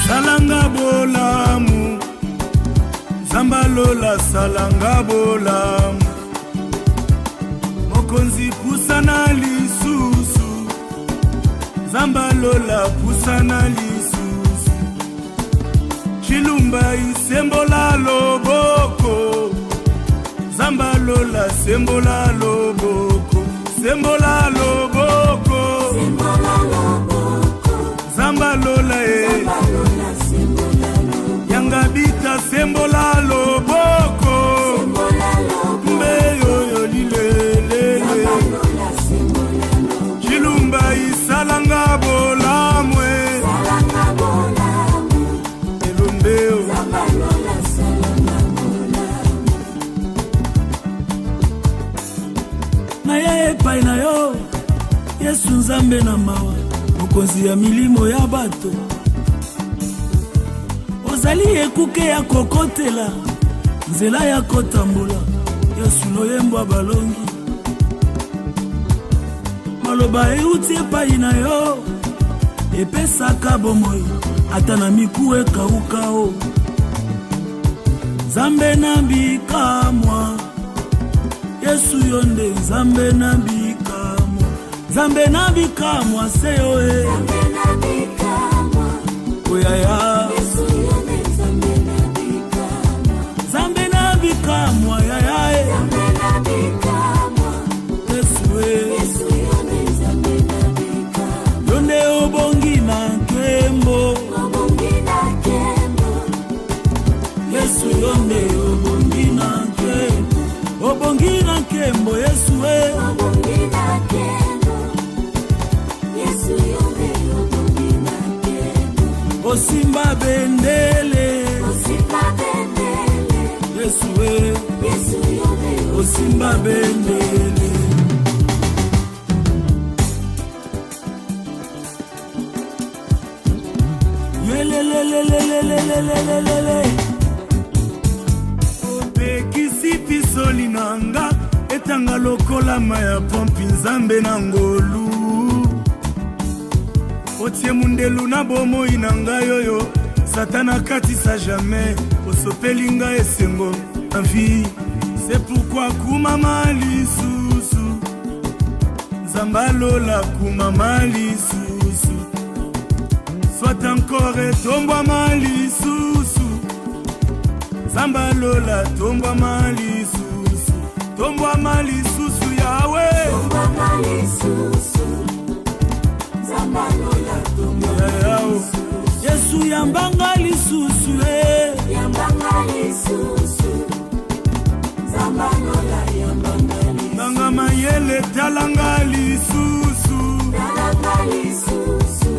Salanga bolamu, Zambalola salanga bolamu, Mokonzi pusana lisusu, Zambalola pusana lisusu, Chilumba isembola loboko, Zambalola sembola loboko, sembola loboko, sembola loboko, Zambalola Yangabita sembola loboko, mbeyo yolilele, Chilumba isalanga bolamwe, elombeo na ya epai na yo Yesu Nzambe na mawa, Mokonzi ya milimo ya bato. Ozali ekuke ya kokotela, nzela ya kotambola, Yesu loyembwa balongi. Maloba euti epai na yo, epesaka bomoi, ata na miku ekauka o. Nzambe na bikamwa, Yesu yonde Nzambe na bikamwa, Nzambe na bikamwa seyo e. Nzambe na bikamwa, oyaya Nzambe na bikamwa yaya e. Yesu e. Yonde obongi na nkembo, Yesu yonde obongi na nkembo, obongi na nkembo Yesu e. Osimba bendele, Yesu e. Osimba bendele, yelelelelelelelelelele. Opekisi pisoli nanga, etanga lokola maya pompi Nzambe na ngolu. Otie mundelu na bomoi nanga yoyo, Satana katisa jamais, osopelinga esengo na vie. C'est pourquoi kumama lisusu, Zambalola kumama lisusu, soit encore tombwa malisusu, Zambalola tombwa malisusu, tombwa malisusu yawe, tombwa malisusu, Zambalola tombwa malisusu. Yesu yambanga lisusu e, yambanga lisusu, Zambalola yambanga lisusu. Nanga mayele talanga lisusu, talanga lisusu,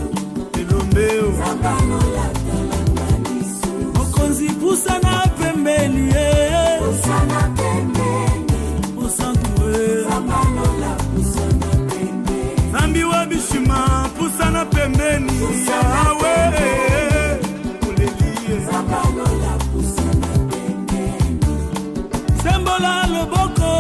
elombeo Zambalola talanga lisusu. Mokonzi pusana pembeni e, pusana pembeni, pusantu e. Zambalola pusana pembeni, Zambi wa bishima pusana pembeni yawe e. Zambalola pusana pembeni, sembola loboko,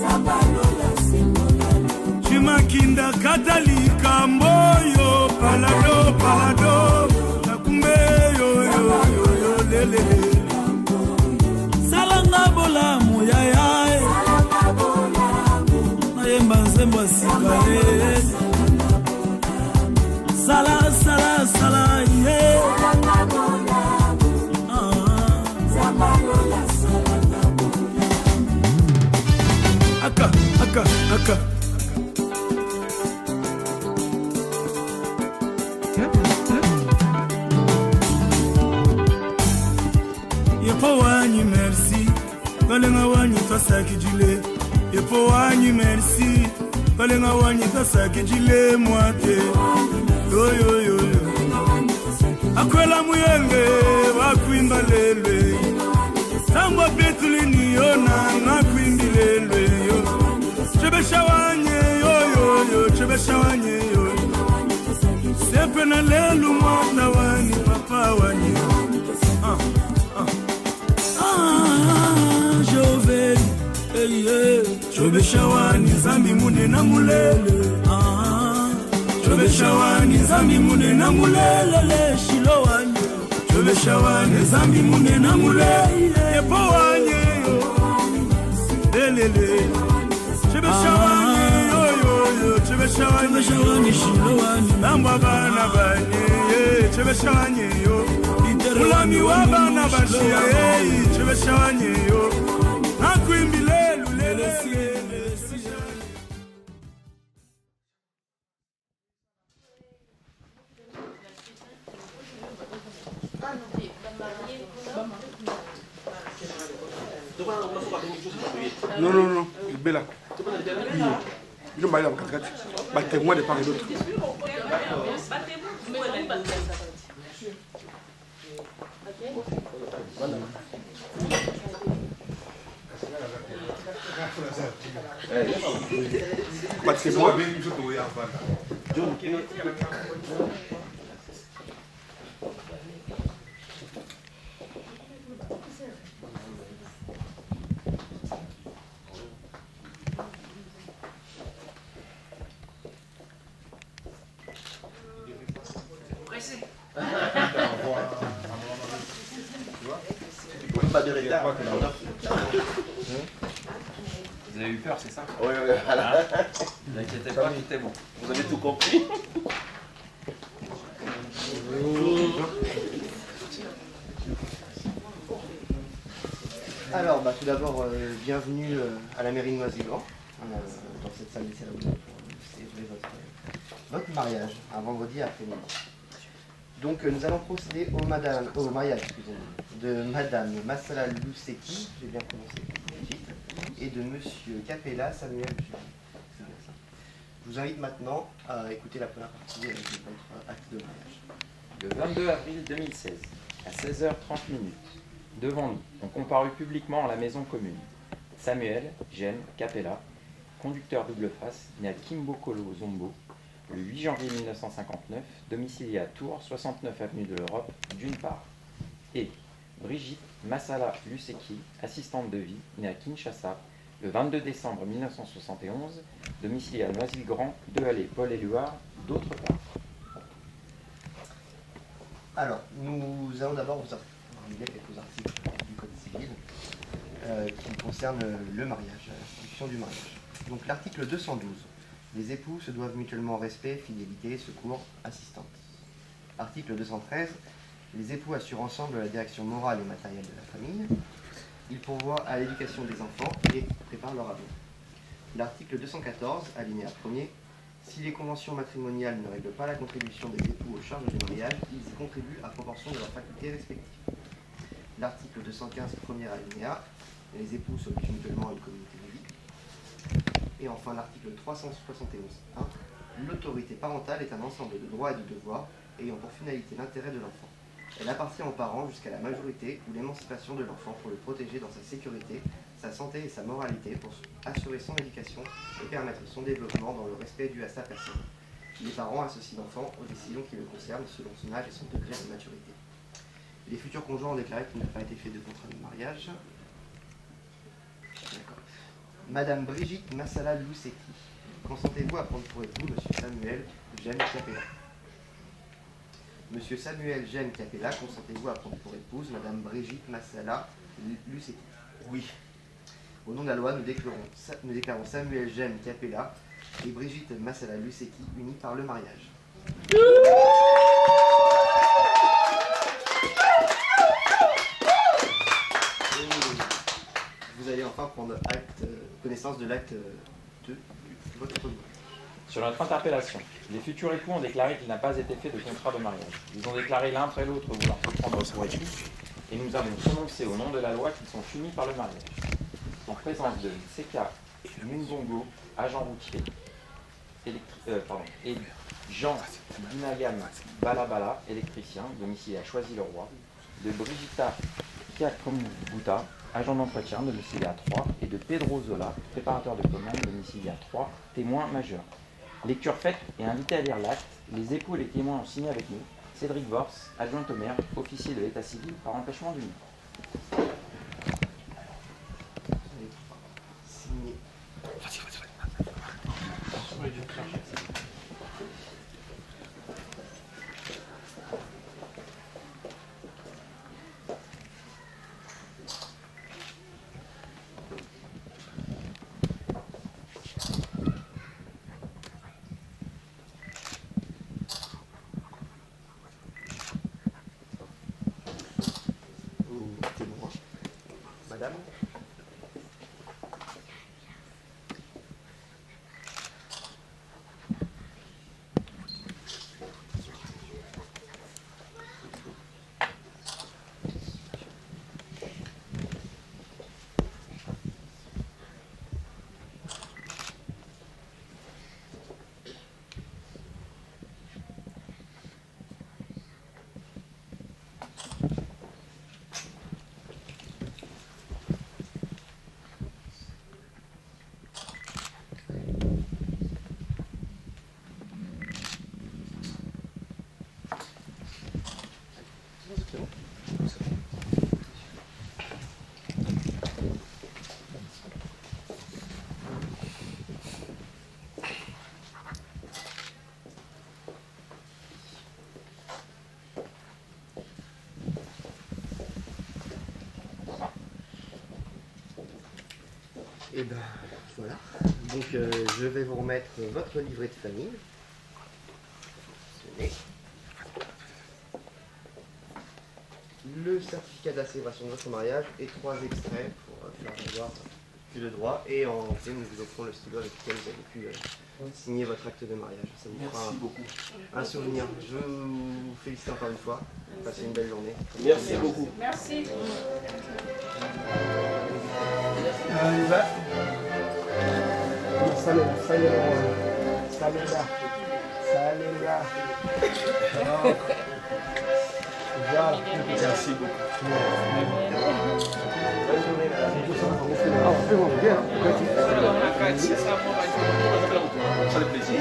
Zambalola sembola loboko. Chimakinda katalika mboyo, palado palado, nakumbe yo yo yo yo lele. Salanga bolamu yaya, salanga bolamu, nayemba nzembo sika e. Sala sala sala ye, salanga bolamu, Zambalola salanga bolamu. Aka aka aka. Yepo wanyi merci, kalenga wanyi tasaki jile. Yepo wanyi merci, kalenga wanyi tasaki jile mwate. Yo yo yo yo, akwela muyenge wakwimba lele, sangwa petulini yona. Chobeshawani zambi mune na mulele Chobeshawani zambi mune na mulele Shilowani Chobeshawani zambi mune na mulele Epowani lelele Chobeshawani Chobeshawani Shilowani Namba bana banye Chobeshawani yo Ulami wa bana bashia Chobeshawani yo Nakwimbile lulele Non, il est bel là. Il est mal là, battez-moi de part et d'autre. Battez-moi. Vous avez eu peur, c'est ça? Oui, voilà. Ne vous inquiétez pas, tout est bon. Vous avez tout compris? Alors, tout d'abord, bienvenue à la mairie de Noisy-le-Grand, dans cette salle des cérémonies pour célébrer votre mariage, un vendredi après-midi. Donc, nous allons procéder au mariage de Madame Massala Luseki, j'ai bien prononcé, et de Monsieur Capella Samuel. Je vous invite maintenant à écouter la première partie de votre acte de mariage. Le 22 avril 2016, à 16h30, devant nous, ont comparu publiquement à la maison commune Samuel Jem Capella, conducteur double face, né à Kimbokolo Zombo, le 8 janvier 1959, domicilié à Tours, 69 avenue de l'Europe, d'une part, et Brigitte Massala Luseki, assistante de vie, née à Kinshasa, le 22 décembre 1971, domicilié à Noisy-le-Grand, 2 allées Paul-Éluard, d'autre part. Alors, nous allons d'abord vous lire quelques articles du Code civil qui concernent le mariage, l'institution du mariage. Donc l'article 212. Les époux se doivent mutuellement respect, fidélité, secours, assistance. Article 213. Les époux assurent ensemble la direction morale et matérielle de la famille. Ils pourvoient à l'éducation des enfants et préparent leur avenir. L'article 214, alinéa 1er. Si les conventions matrimoniales ne règlent pas la contribution des époux aux charges du mariage, ils y contribuent à proportion de leurs facultés respectives. L'article 215, premier alinéa. Les époux s'obligent mutuellement à une communauté de vie. Et enfin, l'article 371.1. L'autorité parentale est un ensemble de droits et de devoirs ayant pour finalité l'intérêt de l'enfant. Elle appartient aux parents jusqu'à la majorité ou l'émancipation de l'enfant pour le protéger dans sa sécurité, sa santé et sa moralité, pour assurer son éducation et permettre son développement dans le respect dû à sa personne. Les parents associent l'enfant aux décisions qui le concernent selon son âge et son degré de maturité. Les futurs conjoints ont déclaré qu'il n'a pas été fait de contrat de mariage. D'accord. Madame Brigitte Massala Luseki, consentez-vous à prendre pour époux Monsieur Samuel Jem Capella? Monsieur Samuel Jem Capella, consentez-vous à prendre pour épouse Madame Brigitte Massala Luseki? Oui. Au nom de la loi, nous déclarons Samuel Jem Capella et Brigitte Massala Luseki unis par le mariage. Vous allez enfin prendre connaissance de l'acte de votre mariage. Sur notre interpellation, les futurs époux ont déclaré qu'il n'a pas été fait de contrat de mariage. Ils ont déclaré l'un après l'autre vouloir se prendre pour époux, et nous avons prononcé au nom de la loi qu'ils sont unis par le mariage. En présence de Seka Mungongo, agent routier, et Jean Binagam Balabala, électricien, domicilié à Choisy-le-Roi, de Brigitta Kiakombuta, agent d'entretien, domicilié à 3, et de Pedro Zola, préparateur de commande, domicilié à 3, témoin majeur. Lecture faite et invité à lire l'acte, les époux et les témoins ont signé avec nous. Cédric Vors, adjoint au maire, officier de l'état civil par empêchement d'union. Signé madame. Et ben voilà, donc je vais vous remettre votre livret de famille. Le certificat d'assèvration de votre mariage et 3 extraits pour faire valoir le droit. Et en fait, nous vous offrons le stylo avec lequel vous avez pu signer votre acte de mariage. Ça vous fera un souvenir. Je vous félicite encore une fois. Passez une belle journée. Merci beaucoup. Merci. Merci beaucoup. Bonne journée, madame. Ça fait plaisir.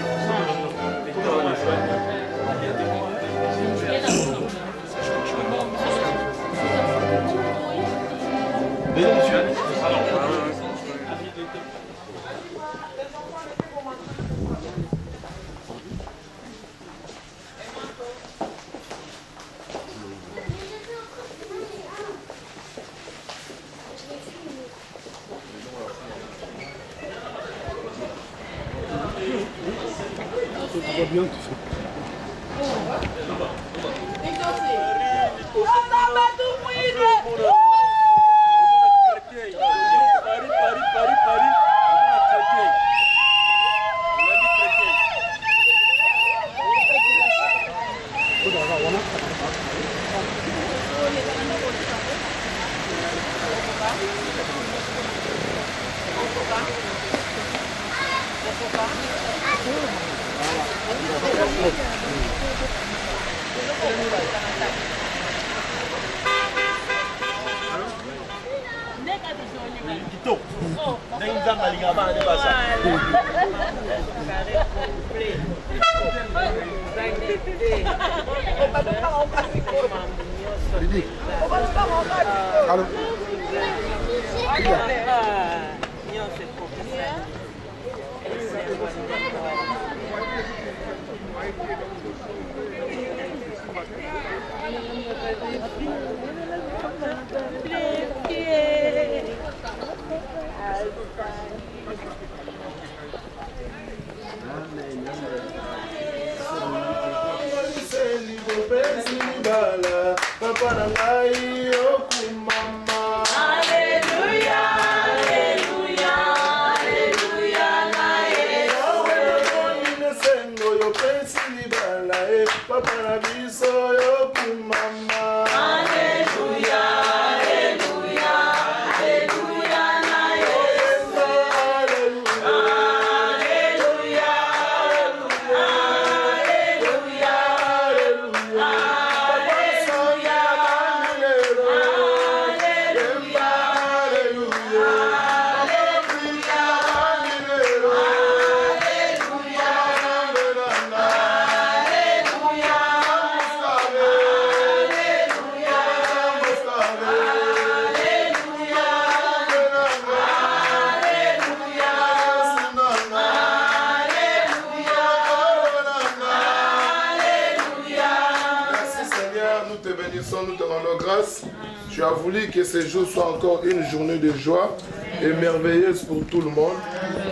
Tu as voulu que ce jour soit encore une journée de joie et merveilleuse pour tout le monde.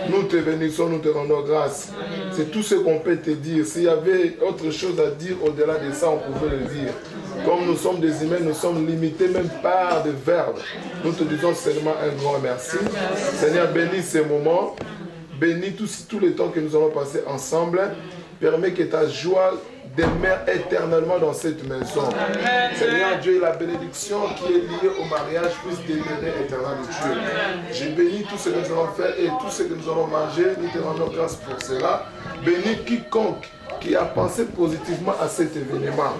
Nous te bénissons, nous te rendons grâce. C'est tout ce qu'on peut te dire. S'il y avait autre chose à dire au-delà de ça, on pouvait le dire. Comme nous sommes des humains, nous sommes limités même par des verbes. Nous te disons seulement un grand merci. Seigneur, bénis ces moments. Bénis tous les temps que nous allons passer ensemble. Permets que ta joie demeure éternellement dans cette maison. Amen. Seigneur Dieu, la bénédiction qui est liée au mariage puisse demeurer éternellement de Dieu. Je bénis tout ce que nous allons faire et tout ce que nous allons manger. Nous te rendons grâce pour cela. Bénis quiconque qui a pensé positivement à cet événement.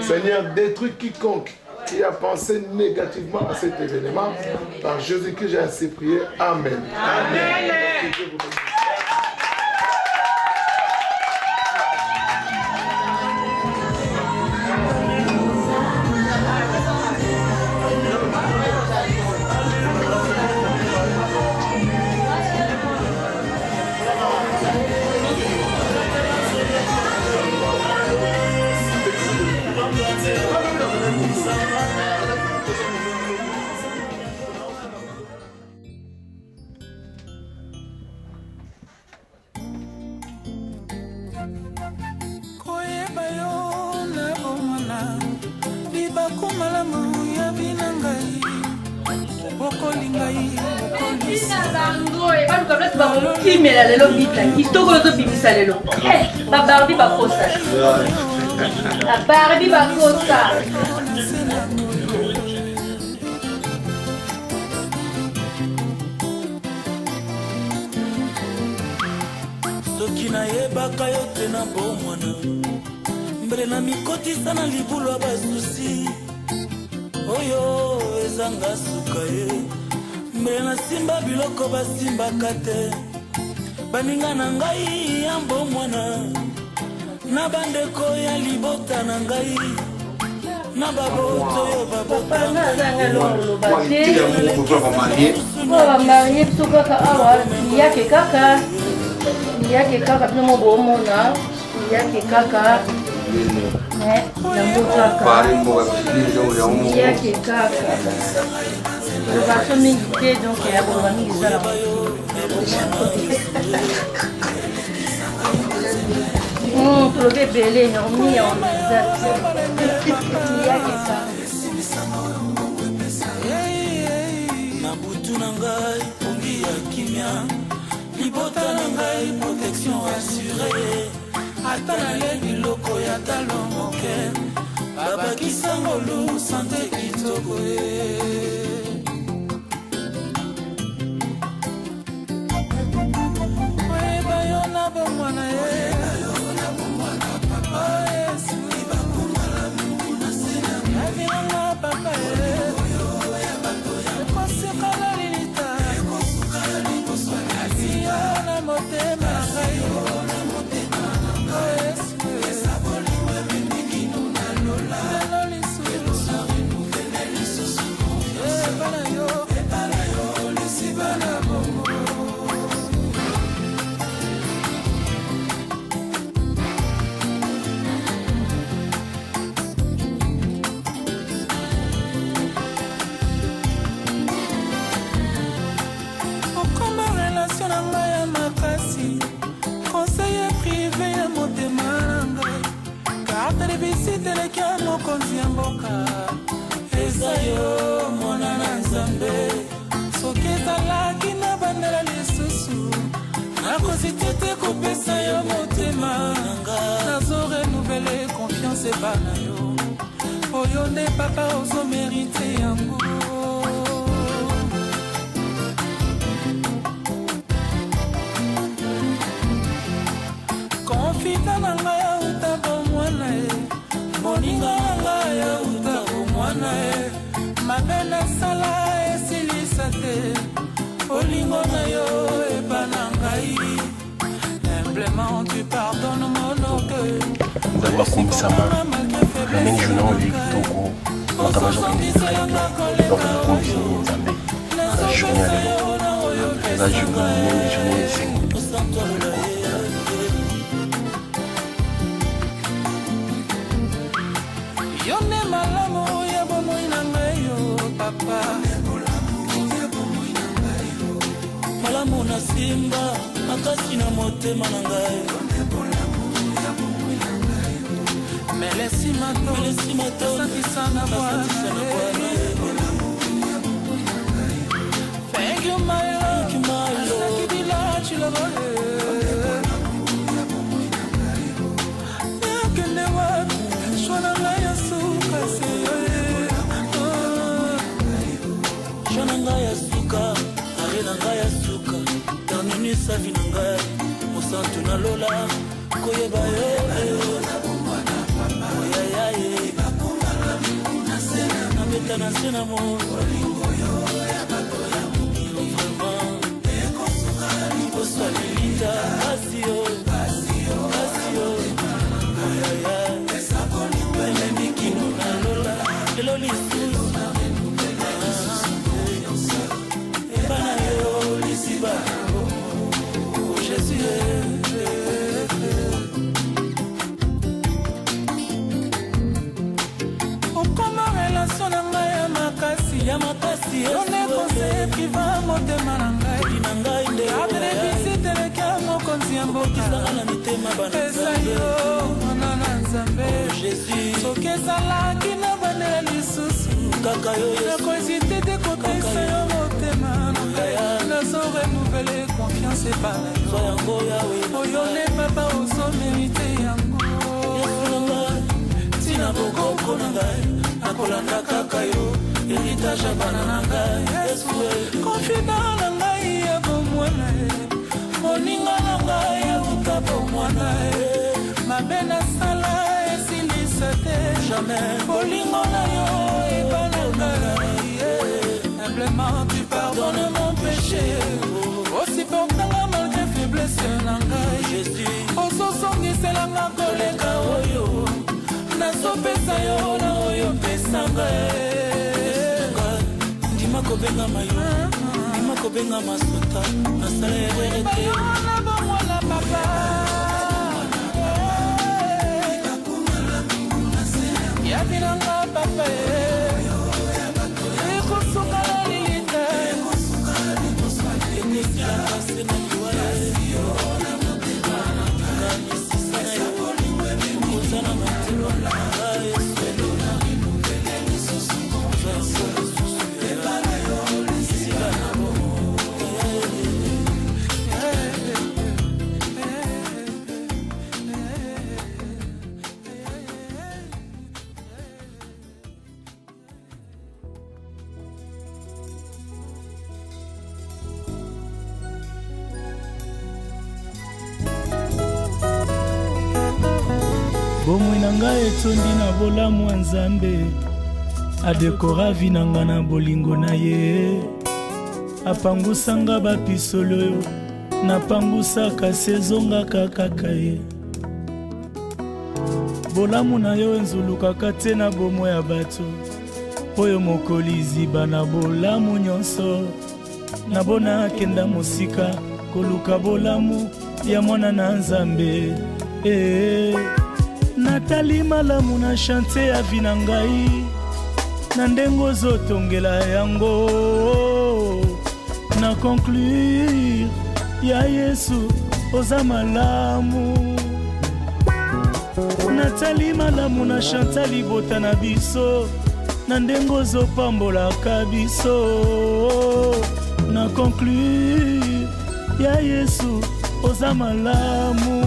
Seigneur, détruis quiconque qui a pensé négativement à cet événement. Par Jésus-Christ, j'ai ainsi prié. Amen. Amen. Barbie bakosa. Barbie bakosa. Soki na yebaka yo te na bomwana mbele na mikotisa na libulu basusi oyo ezanga suka ye mbele na simba biloko basimbaka te baninga na ngai ya mbomwana na bandeko ya libota na ngai na baboto yo babota bamariye biso kaka awa yake kaka bino mobomona yake kaka yango kaka yake kaka baso mingi te donc ya boloba mingi ezala tolobi ebele omi ya omiza yake kaka na butu na ngai pongi ya kimia libota na ngai protection assurée ata nale biloko ya talo moke babakisa ngolu sante kitoko oyeba yo na bomwana aviranga papa ekosekala lilita asiyo na motema ngai conseiller privé ya motema na ngai karte de visite eleki ya mokonzi ya mboka eza yo mwana na nzambe soki ezalaki na bandela lisusu nakozite te kopesa yo motema na ngai nazo renouvele confiance epa na yo oyo nde papa ozomerite yango konfita na ngai auta bomwana moninga na ngai auta bomwana mabe nasala esilisa te olingo na yo epa na ngai humblement tu pardonnes mon orgueil nzambe akumbisama na ndenge journée oyo kitoko makambo ezokumbisini nzambe na journée ya lelo eza journée esengo yone malamu ya bomoi na ngai yo papa malamu na simba makasi na motema na ngai Melesi mato Santi sana bwana. Thank you my love. Kibila chilaba. Nakende watu shwana ngaya suka se. Shwana ngaya suka, arena ngaya suka. Tanuni savi ngai, musantu na lola. Koyeba yo. Na sena mo Osalita Asio Elemikino na lola Eloli susu Ebana yo lisiba Oh Jésus ya makasi one conseil priva motema na ngai nde adre visite le kia mokonzi ya mboka ala mitema bana pesa yo mwana na nzambe Jésus soki ezalaki na bandela lisusu kaka yo nakozite te kopesa yo motema na ngai nazo renouvele confiance epana yo oyo ne papa ozomerite yango tina bokoko na ngai nakolanda kaka yo héritage ya bana na ngai Yesu confident na ngai ya bomwana moninga na ngai ya uta bomwana mabe nasala esilisa te jamais bolingo na yo ebana ngai humblement tu pardonnes mon péché aussi portanga malgré faiblesse na ngai ososongiselanga koleka oyo nazopesa yo na oyo pesa ngai Ndima kobenga mayo, ndima kobenga masota, nasala erete. Na bomwana papa. Ya binanga papa. Ekosuka na lilita. Enesila kase na liwaya. Kamisisa na yo. Mkozana matelo na ngai. bomoi na ngai etondi na bolamu ya Nzambe adekora vi na ngai na bolingo na ye apangusanga bapisolo napangusaka se ezongaka kaka ye bolamu na yo enzulukaka te na bomoi ya bato oyo mokoli ziba na bolamu nyonso nabona akenda mosika koluka bolamu ya mwana na Nzambe natali malamu na chante ya vi na ngai na ndenge ozotongela yango na conclure ya Yesu oza malamu natali malamu na chante libota na biso na ndenge ozopambolaka biso na conclure ya Yesu oza malamu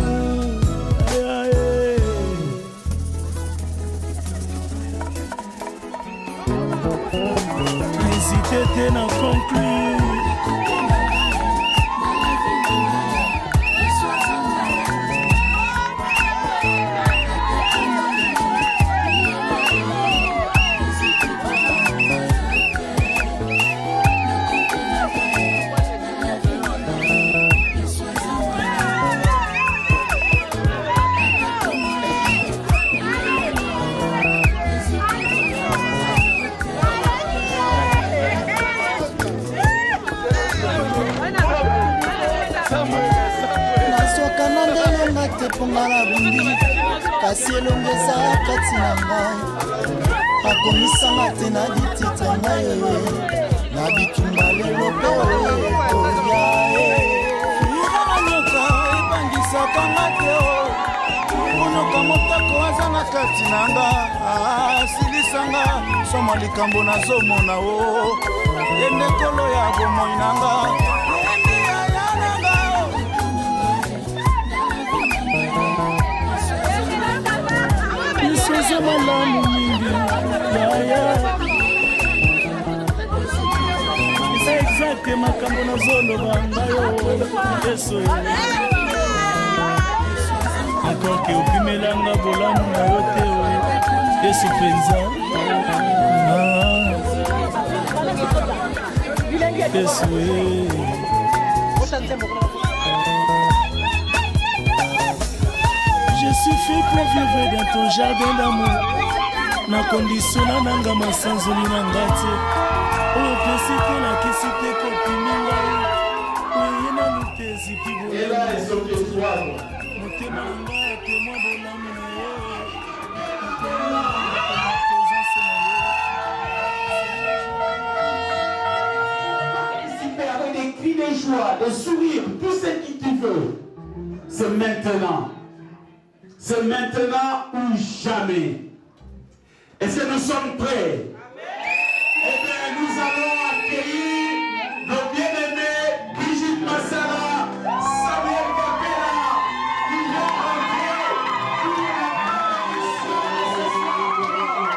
n'hésitez te na conclure ponga na bundi kasi elongeza kati na ngai akomisanga te na ditite ngai na bitumba lelo mpe oya iranyoka ebangisaka nga te monoko motako aza na na kati nanga asilisanga soma likambo nazomona o ende kolo ya bomoi nanga iseze malamu mingi yaya isa exacte makambo nazoloba ngayo yesu akoke opimelanga bolamu na yo te yesu mpenza yesu je suis fait pour vivre dans ton jardin d'amour na konditiona nanga masanzoli na nga te oyo pesi te lakisi te kopimi ngai oye nanu te ezipi bolamu motema na nga etemwa bolamu na ye avec des cris de joie, des sourires, tout ce que tu veux. C'est maintenant. C'est maintenant ou jamais. Est-ce que nous sommes prêts? Eh bien, nous allons accueillir nos bien-aimés Brigitte Massala, Samuel Capella, qui vont entrer pour la bénédiction de ce soir.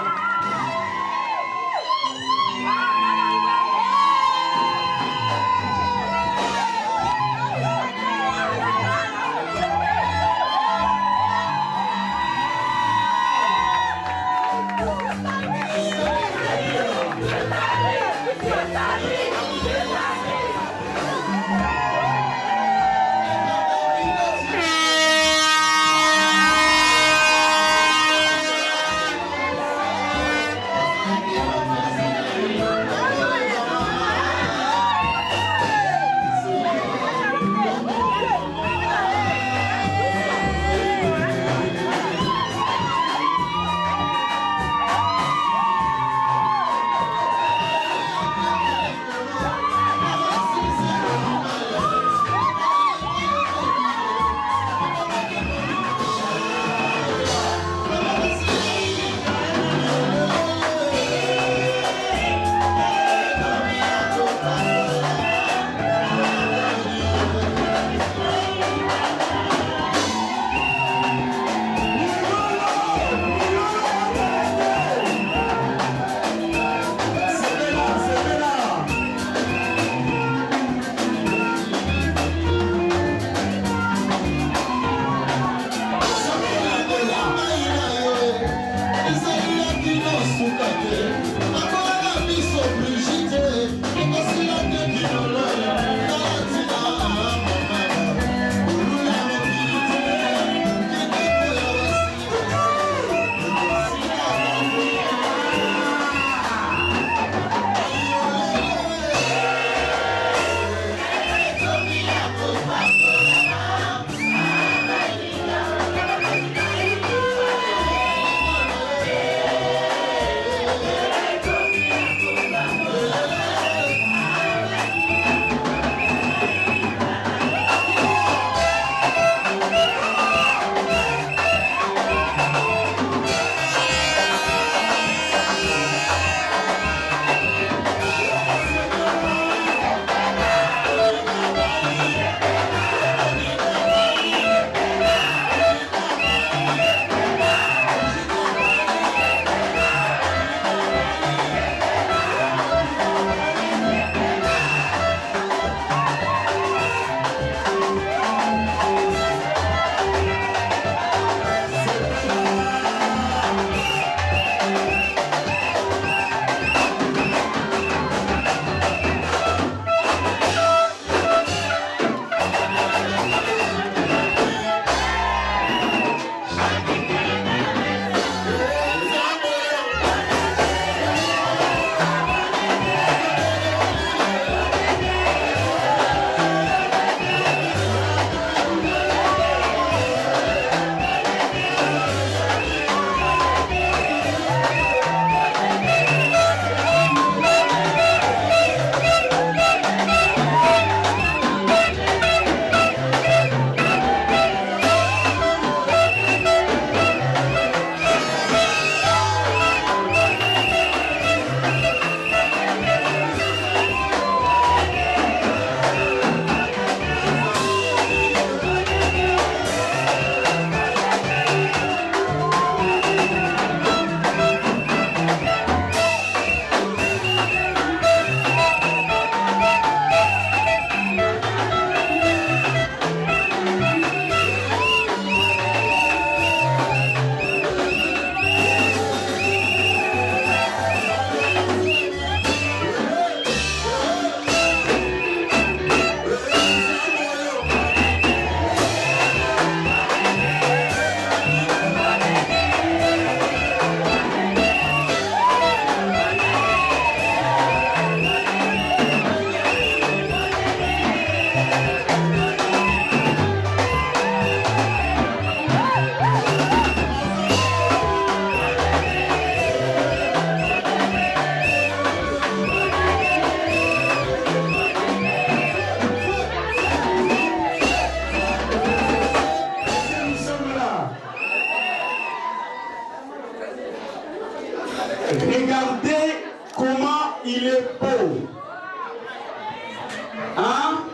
Hein?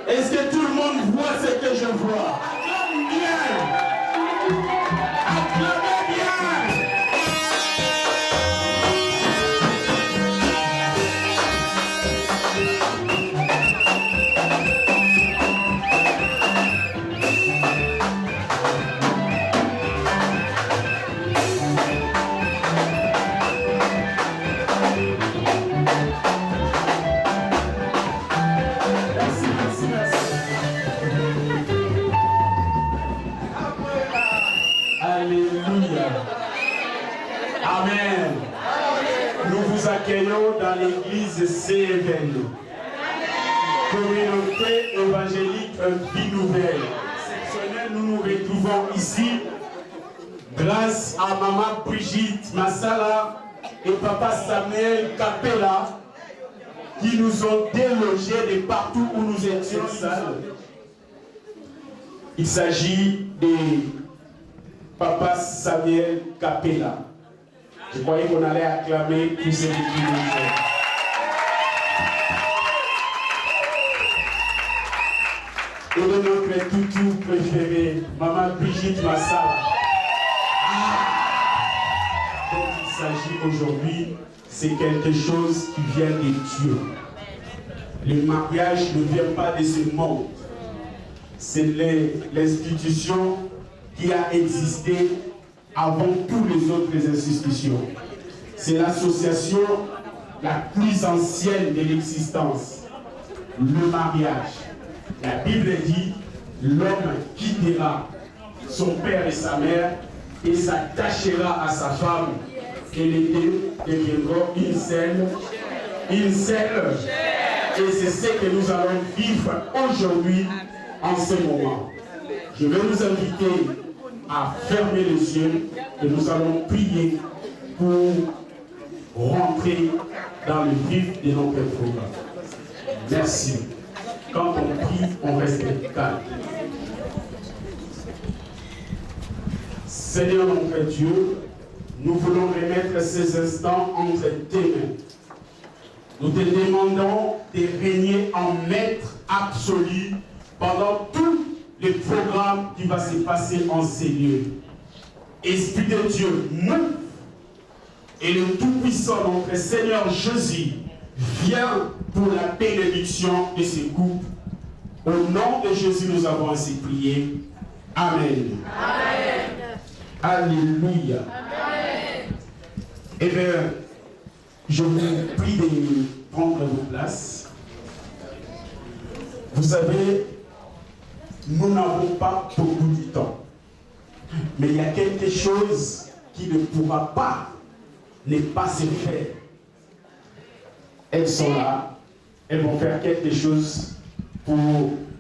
Est-ce que tout le monde voit ce que je vois? Acclame bien! Acclamez bien! Alléluia. Amen. Nous vous accueillons dans l'église CFL, communauté évangélique Vie Nouvelle. Exceptionnel, nous nous retrouvons ici grâce à maman Brigitte Massala et papa Samuel Capella qui nous ont délogés de partout où nous étions sales. Il s'agit de papa Samuel Capella. Je croyais qu'on allait acclamer tous ces équipes. Et de notre toutou préféré, maman Brigitte Massala. Donc il s'agit aujourd'hui, c'est quelque chose qui vient de Dieu. Le mariage ne vient pas de ce monde. C'est l'institution qui a existé avant toutes les autres institutions. C'est l'association la plus ancienne de l'existence, le mariage. La Bible dit, l'homme quittera son père et sa mère et s'attachera à sa femme, et les deux deviendront une seule. Et c'est ce que nous allons vivre aujourd'hui en ce moment. Je vais nous inviter à fermer les yeux et nous allons prier pour rentrer dans le vif de notre programme. Merci. Quand on prie, on reste calme. Seigneur notre Dieu, nous voulons remettre ces instants entre tes mains. Nous te demandons de régner en maître absolu pendant tout le programme qui va se passer en ces lieux. Esprit de Dieu, move, et le Tout-Puissant, notre Seigneur Jésus, vient pour la bénédiction de ce couple. Au nom de Jésus, nous avons ainsi prié. Amen. Amen. Alléluia. Amen. Eh bien, je vous prie de prendre vos places. Vous savez, nous n'avons pas beaucoup de temps. Mais il y a quelque chose qui ne pourra pas ne pas se faire. Elles sont là. Elles vont faire quelque chose pour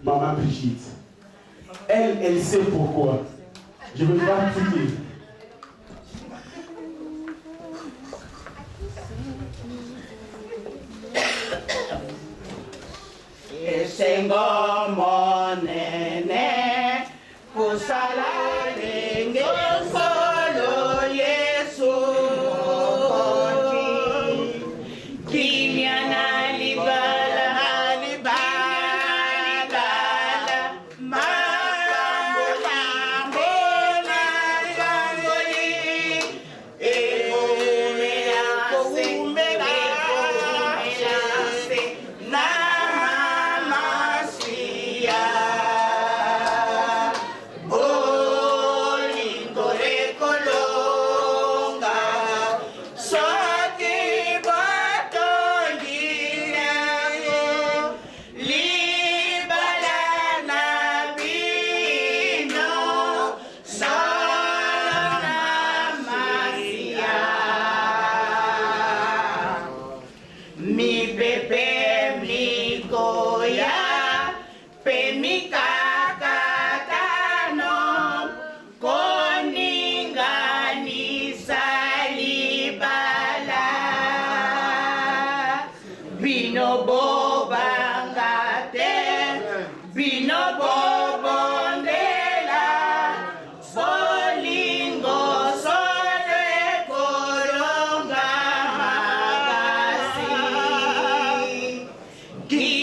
maman Brigitte. Elle sait pourquoi. Je ne vais pas prier. Sengo monene kusala lenge solo Yesu kimyana libala mambo mbona ngangoli kumela na Ki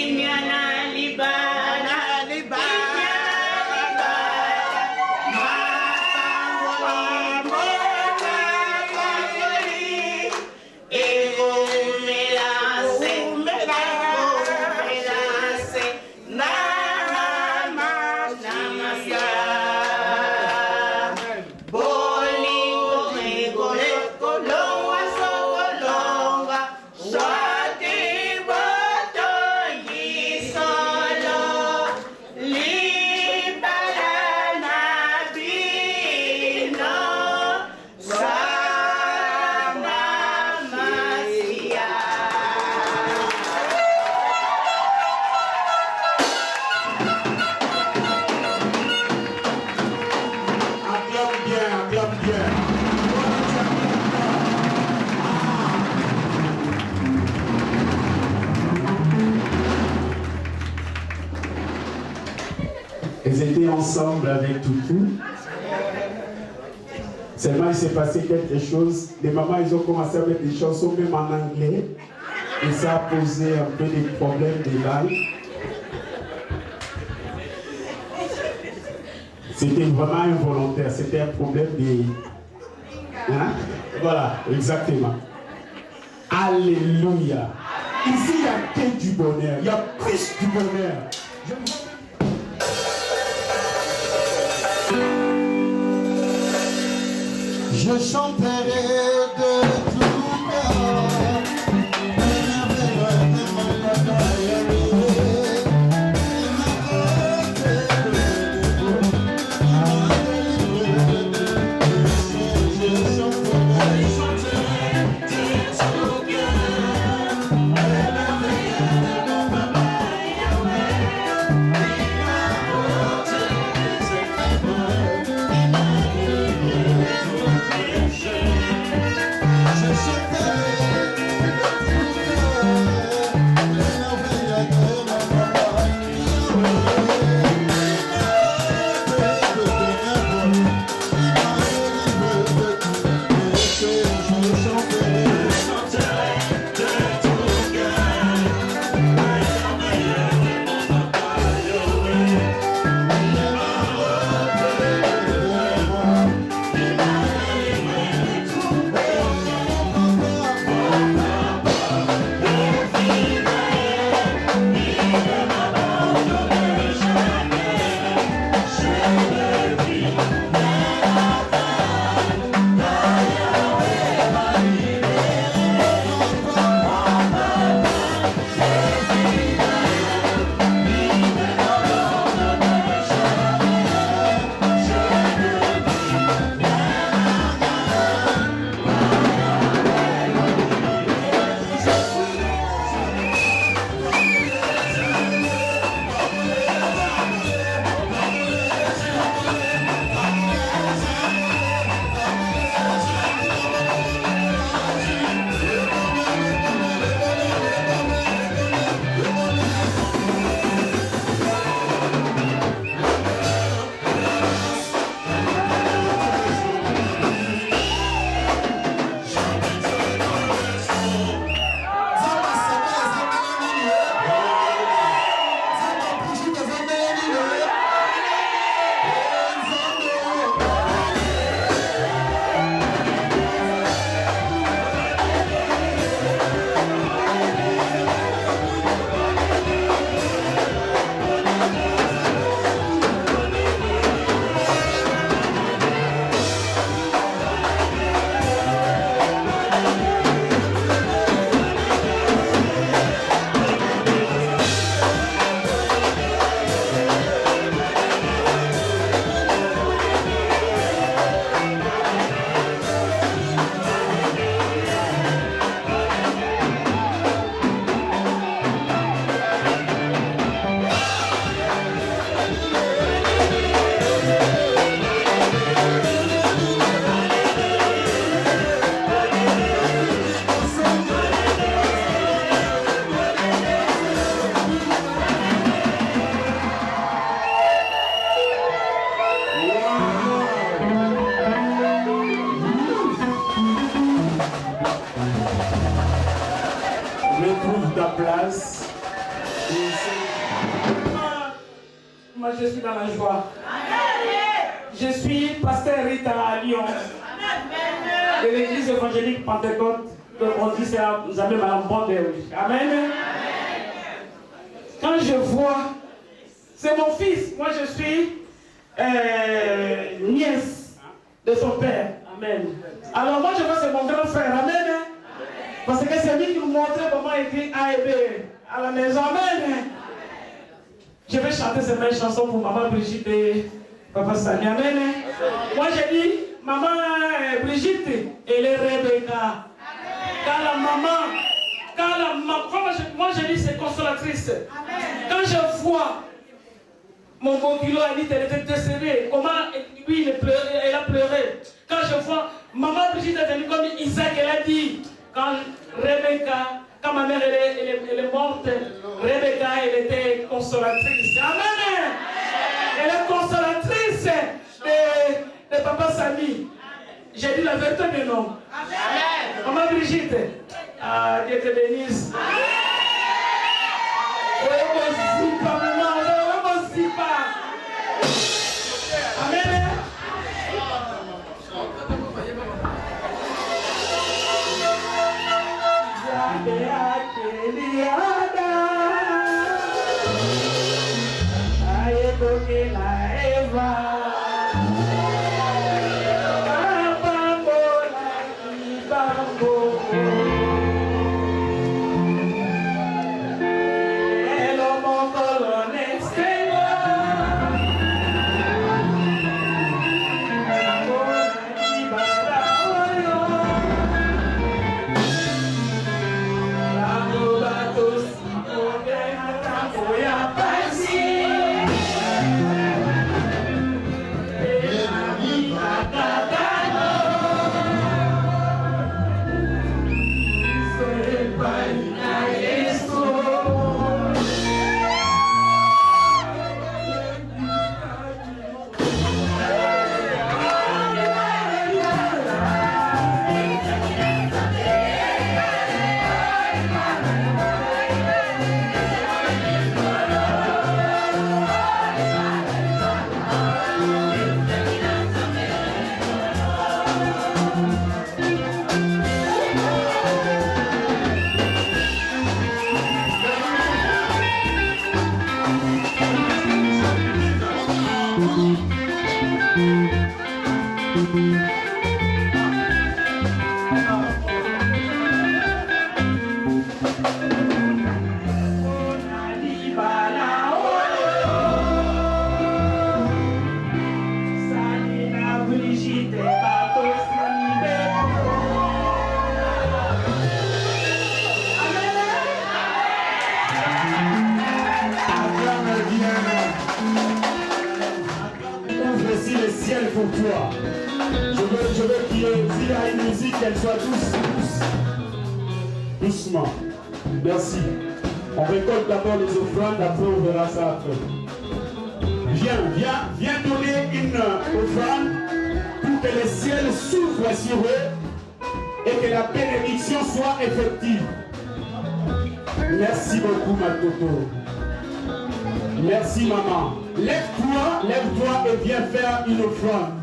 Elles étaient ensemble avec Toutou. Seulement, il s'est passé quelque chose. Les mamans, ils ont commencé à mettre des chansons même en anglais. Et ça a posé un peu des problèmes de langue. C'était vraiment involontaire. C'était un problème de... Hein? Voilà, exactement. Alléluia. Ici, il n'y a que du bonheur. Il y a plus du bonheur. Je chanterai de tout cœur. Moi, je suis dans la joie. Je suis pasteur Rita à Lyon, de l'église évangélique Pentecôte de Mondis à Zamé à Mbonde. Amen. Quand je vois, c'est mon fils. Moi, je suis nièce de son père. Amen. Alors, moi, je vois, c'est mon grand frère. Amen. Parce que c'est lui qui nous montrait comment écrire A et B à la maison. Amen. Je vais chanter ces mêmes chansons pour maman Brigitte et papa Samy. Amen. Moi, j'ai dit, maman Brigitte, elle est Rebecca. Quand la maman, moi, je dis, c'est consolatrice. Quand je vois mon beau kilo, elle dit qu'elle était décédée. Comment lui, elle a pleuré. Quand je vois maman Brigitte est venue comme Isaac, elle a dit, quand Rebecca, quand ma mère elle est morte, Rebecca, elle était consolatrice. Amen. Elle est consolatrice de Papa Samy. J'ai dit la vérité, mais non. Amen. Maman Brigitte. Ah, Dieu te bénisse. Amen. Pour toi. Je veux qu'il y ait, s'il y a une musique, qu'elle soit douce. Doucement. Merci. On récolte d'abord les offrandes, après on verra ça après. Viens donner une offrande pour que le ciel s'ouvre sur eux et que la bénédiction soit effective. Merci beaucoup, ma Toto. Merci, maman. Lève-toi et viens faire une offrande.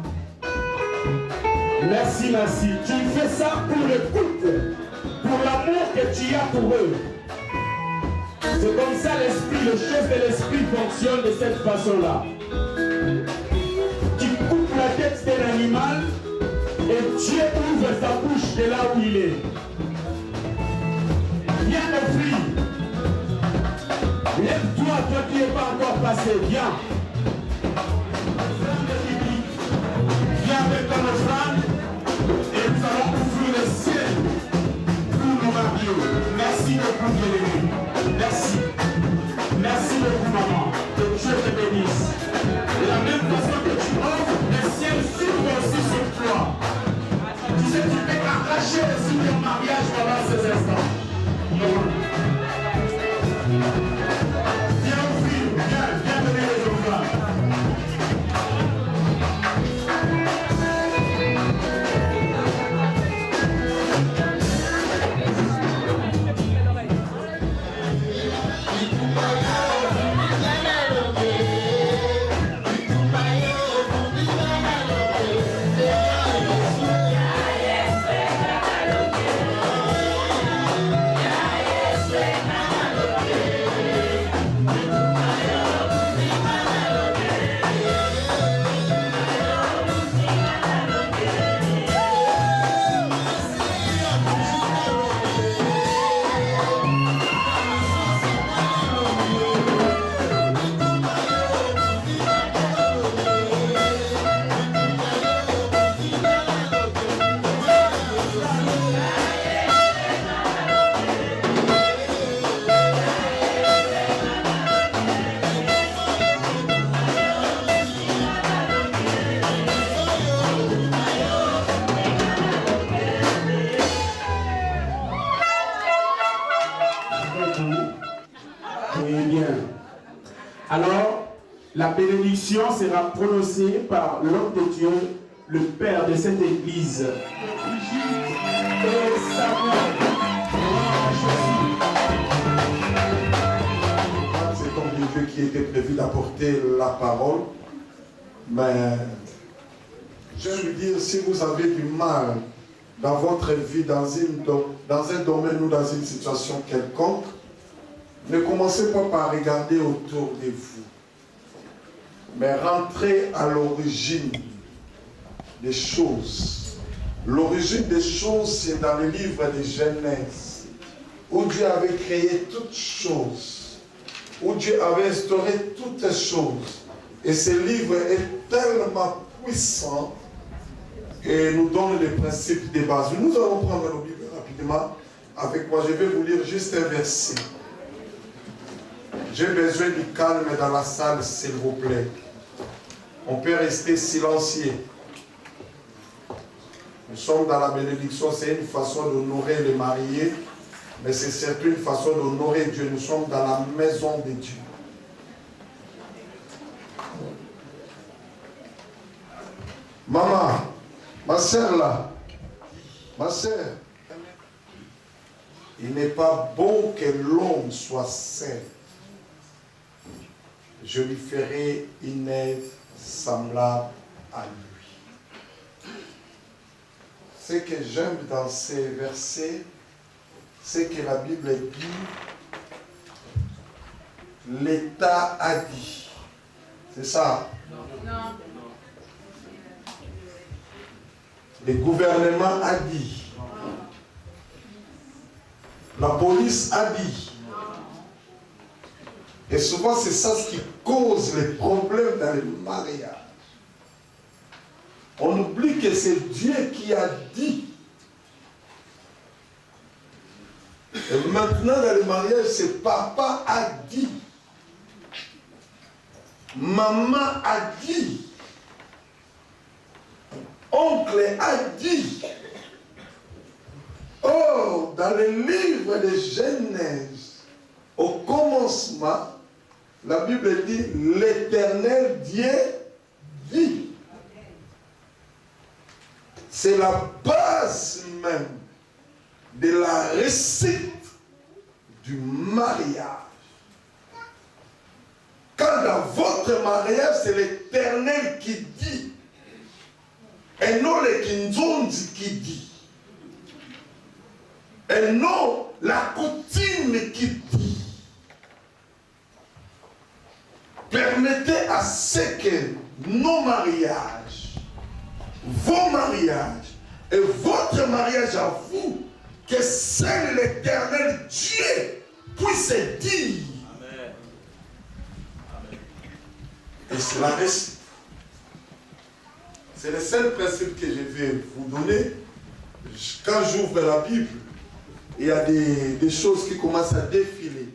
Merci. Tu fais ça pour le couple, pour l'amour que tu as pour eux. C'est comme ça l'esprit, le chef de l'esprit fonctionne de cette façon-là. Tu coupes la tête d'un animal et Dieu ouvre sa bouche de là où il est. Viens offrir. Lève-toi, toi qui n'es pas encore passé, viens. Viens avec ton offrande et nous allons ouvrir le ciel pour nos mariés. Merci beaucoup, bien-aimés. Merci. Merci beaucoup, maman. Que Dieu te bénisse. De la même façon que tu offres, le ciel s'ouvre aussi sur toi. Tu sais, tu peux arracher le signe de mariage pendant ces instants. Viens offrir, viens donner les offrandes. La bénédiction sera prononcée par l'homme de Dieu, le père de cette église. Et c'est comme Dieu qui était prévu d'apporter la parole, mais je vais lui dire, si vous avez du mal dans votre vie, dans un domaine ou dans une situation quelconque, ne commencez pas par regarder autour de vous, mais rentrez à l'origine des choses. L'origine des choses, c'est dans le livre de Genèse, où Dieu avait créé toutes choses, où Dieu avait instauré toutes choses. Et ce livre est tellement puissant et nous donne les principes de base. Nous allons prendre nos Bibles rapidement avec moi. Je vais vous lire juste un verset. J'ai besoin du calme dans la salle, s'il vous plaît. On peut rester silencieux. Nous sommes dans la bénédiction, c'est une façon d'honorer les mariés, mais c'est surtout une façon d'honorer Dieu. Nous sommes dans la maison de Dieu. Maman, ma soeur là, ma soeur, il n'est pas bon que l'homme soit seul. Je lui ferai une aide semblable à lui. Ce que j'aime dans ces versets, c'est que la Bible dit, l'État a dit. C'est ça? Non. Le gouvernement a dit. La police a dit. Et souvent, c'est ça ce qui cause les problèmes dans le mariage. On oublie que c'est Dieu qui a dit. Et maintenant, dans le mariage, c'est papa a dit. Maman a dit. Oncle a dit. Oh, dans le livre de Genèse, au commencement, la Bible dit, l'Éternel Dieu dit. C'est la base même de la réussite du mariage. Quand dans votre mariage, c'est l'Éternel qui dit, et non le Kinzonzi qui dit, et non la coutume qui dit. Permettez à ce que nos mariages, vos mariages et votre mariage à vous, que seul l'Éternel Dieu puisse dire. Amen. Amen. Et cela reste. C'est le seul principe que je vais vous donner. Quand j'ouvre la Bible, il y a des choses qui commencent à défiler.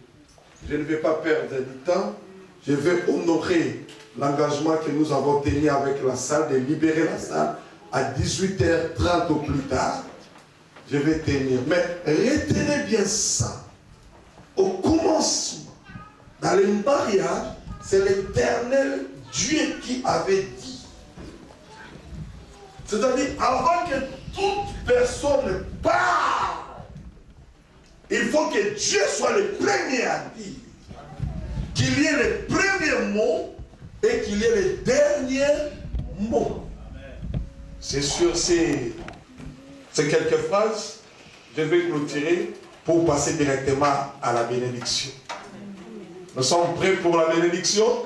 Je ne vais pas perdre du temps. Je vais honorer l'engagement que nous avons tenu avec la salle, de libérer la salle à 18h30 au plus tard. Je vais tenir. Mais retenez bien ça. Au commencement, dans le mariage, c'est l'Éternel Dieu qui avait dit. C'est-à-dire, avant que toute personne parle, il faut que Dieu soit le premier à dire. Qu'il y ait les premiers mots et qu'il y ait les derniers mots. C'est sur ces quelques phrases, je vais clôturer pour passer directement à la bénédiction. Nous sommes prêts pour la bénédiction?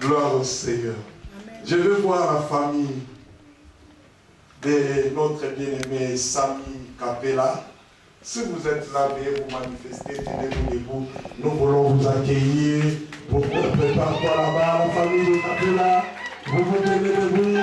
Gloire au Seigneur. Je veux voir la famille de notre bien-aimé Sami Capella. Si vous êtes là, veuillez vous manifester, tenez-vous debout. Nous voulons vous accueillir. Vous préparez quoi là-bas, la famille de Capella. Vous vous tenez debout.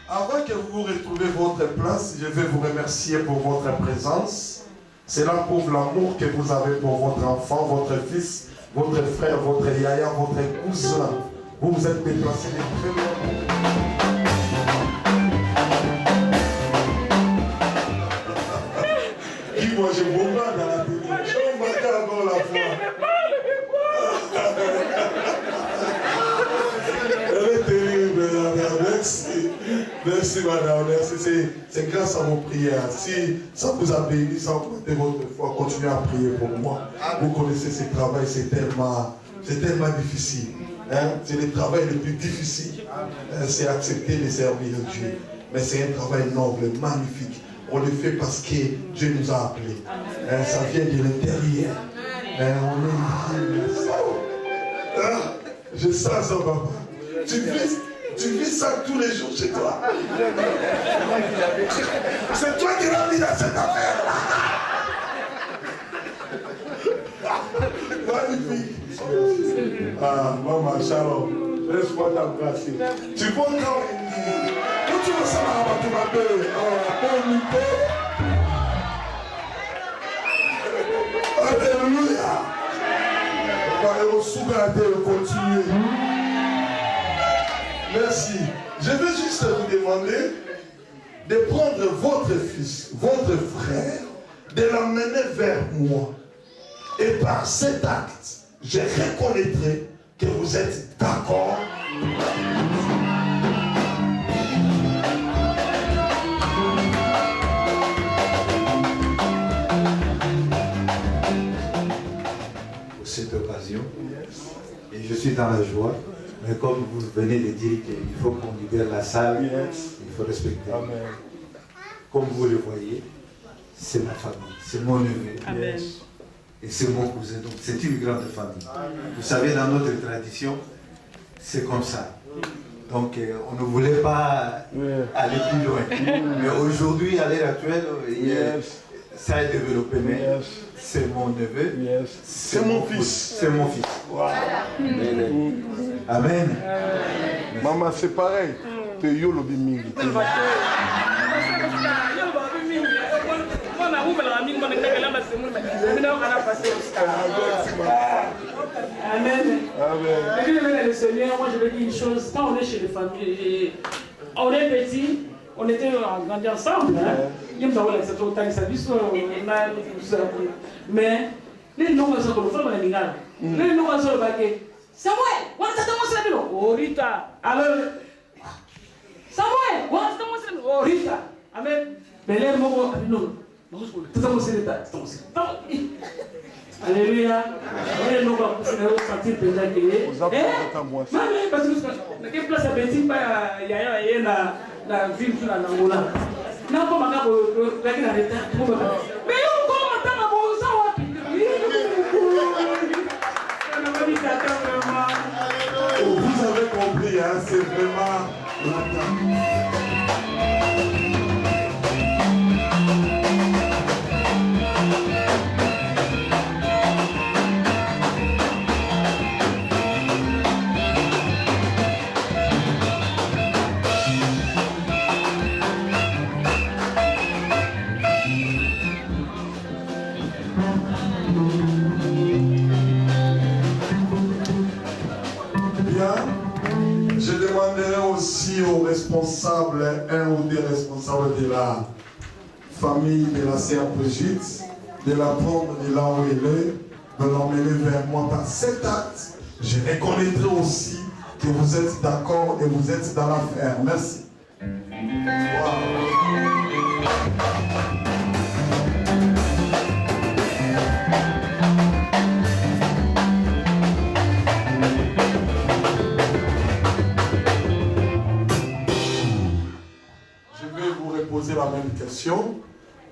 Avant que vous retrouviez votre place, je vais vous remercier pour votre présence. Cela prouve l'amour que vous avez pour votre enfant, votre fils, votre frère, votre yaya, votre cousin. Vous vous êtes déplacés de très loin. Moi je vois pas dans la télé. Je vois encore la foi. Elle est terrible, madame. Merci. Merci, madame. Merci. C'est grâce à vos prières. Si ça vous a béni, ça a augmenté votre foi, continuez à prier pour moi. Vous connaissez ce travail, c'est tellement difficile. Hein? C'est le travail le plus difficile. C'est accepter de servir Dieu. Mais c'est un travail noble, magnifique. On le fait parce que Dieu nous a appelés. Ça vient de l'intérieur. Je sens ça, papa. Tu vis ça tous les jours chez toi. C'est toi qui l'as mis dans cette affaire-là. Magnifique. Ah, maman, shalom. Laisse-moi t'embrasser. Tu vois quand tu veux ça, tu m'appelles Alléluia. On va continuer. Merci. Je vais juste vous demander de prendre votre fils, votre frère, de l'emmener vers moi. Et par cet acte, je reconnaîtrai que vous êtes d'accord. Cette occasion et je suis dans la joie, mais comme vous venez de dire qu'il faut qu'on libère la salle, il faut respecter. Amen. Comme vous le voyez, c'est ma famille, c'est mon neveu et c'est mon cousin, donc c'est une grande famille. Vous savez, dans notre tradition, c'est comme ça. Donc on ne voulait pas aller plus loin, mais aujourd'hui, à l'heure actuelle, ça a développé, mais c'est mon neveu, c'est mon fils. C'est mon fils. Wow. Amen. Maman, c'est pareil. Tu es yolo bimingi. Amen. Le Seigneur, moi je vais dire une chose, quand on est chez les familles, on est petit, on était grandi ensemble. Mais les noms de Samuel, Rita. Alors, Samuel, Rita. Amen. Mais les mots, non. Alléluia. Les noms vont sentir déjà que. Parce que place à Betty, il y a la ville sur la Nangola. Non, pas ma cape, la retard. Mais on commence à vous avez compris, hein, c'est vraiment l'attente. Je demanderai aussi aux responsables, un ou des responsables de la famille de la sœur Brigitte, de la prendre de là où elle est, de l'emmener vers moi. Par cet acte, je reconnaîtrai aussi que vous êtes d'accord et vous êtes dans l'affaire. Merci. Poser la même question.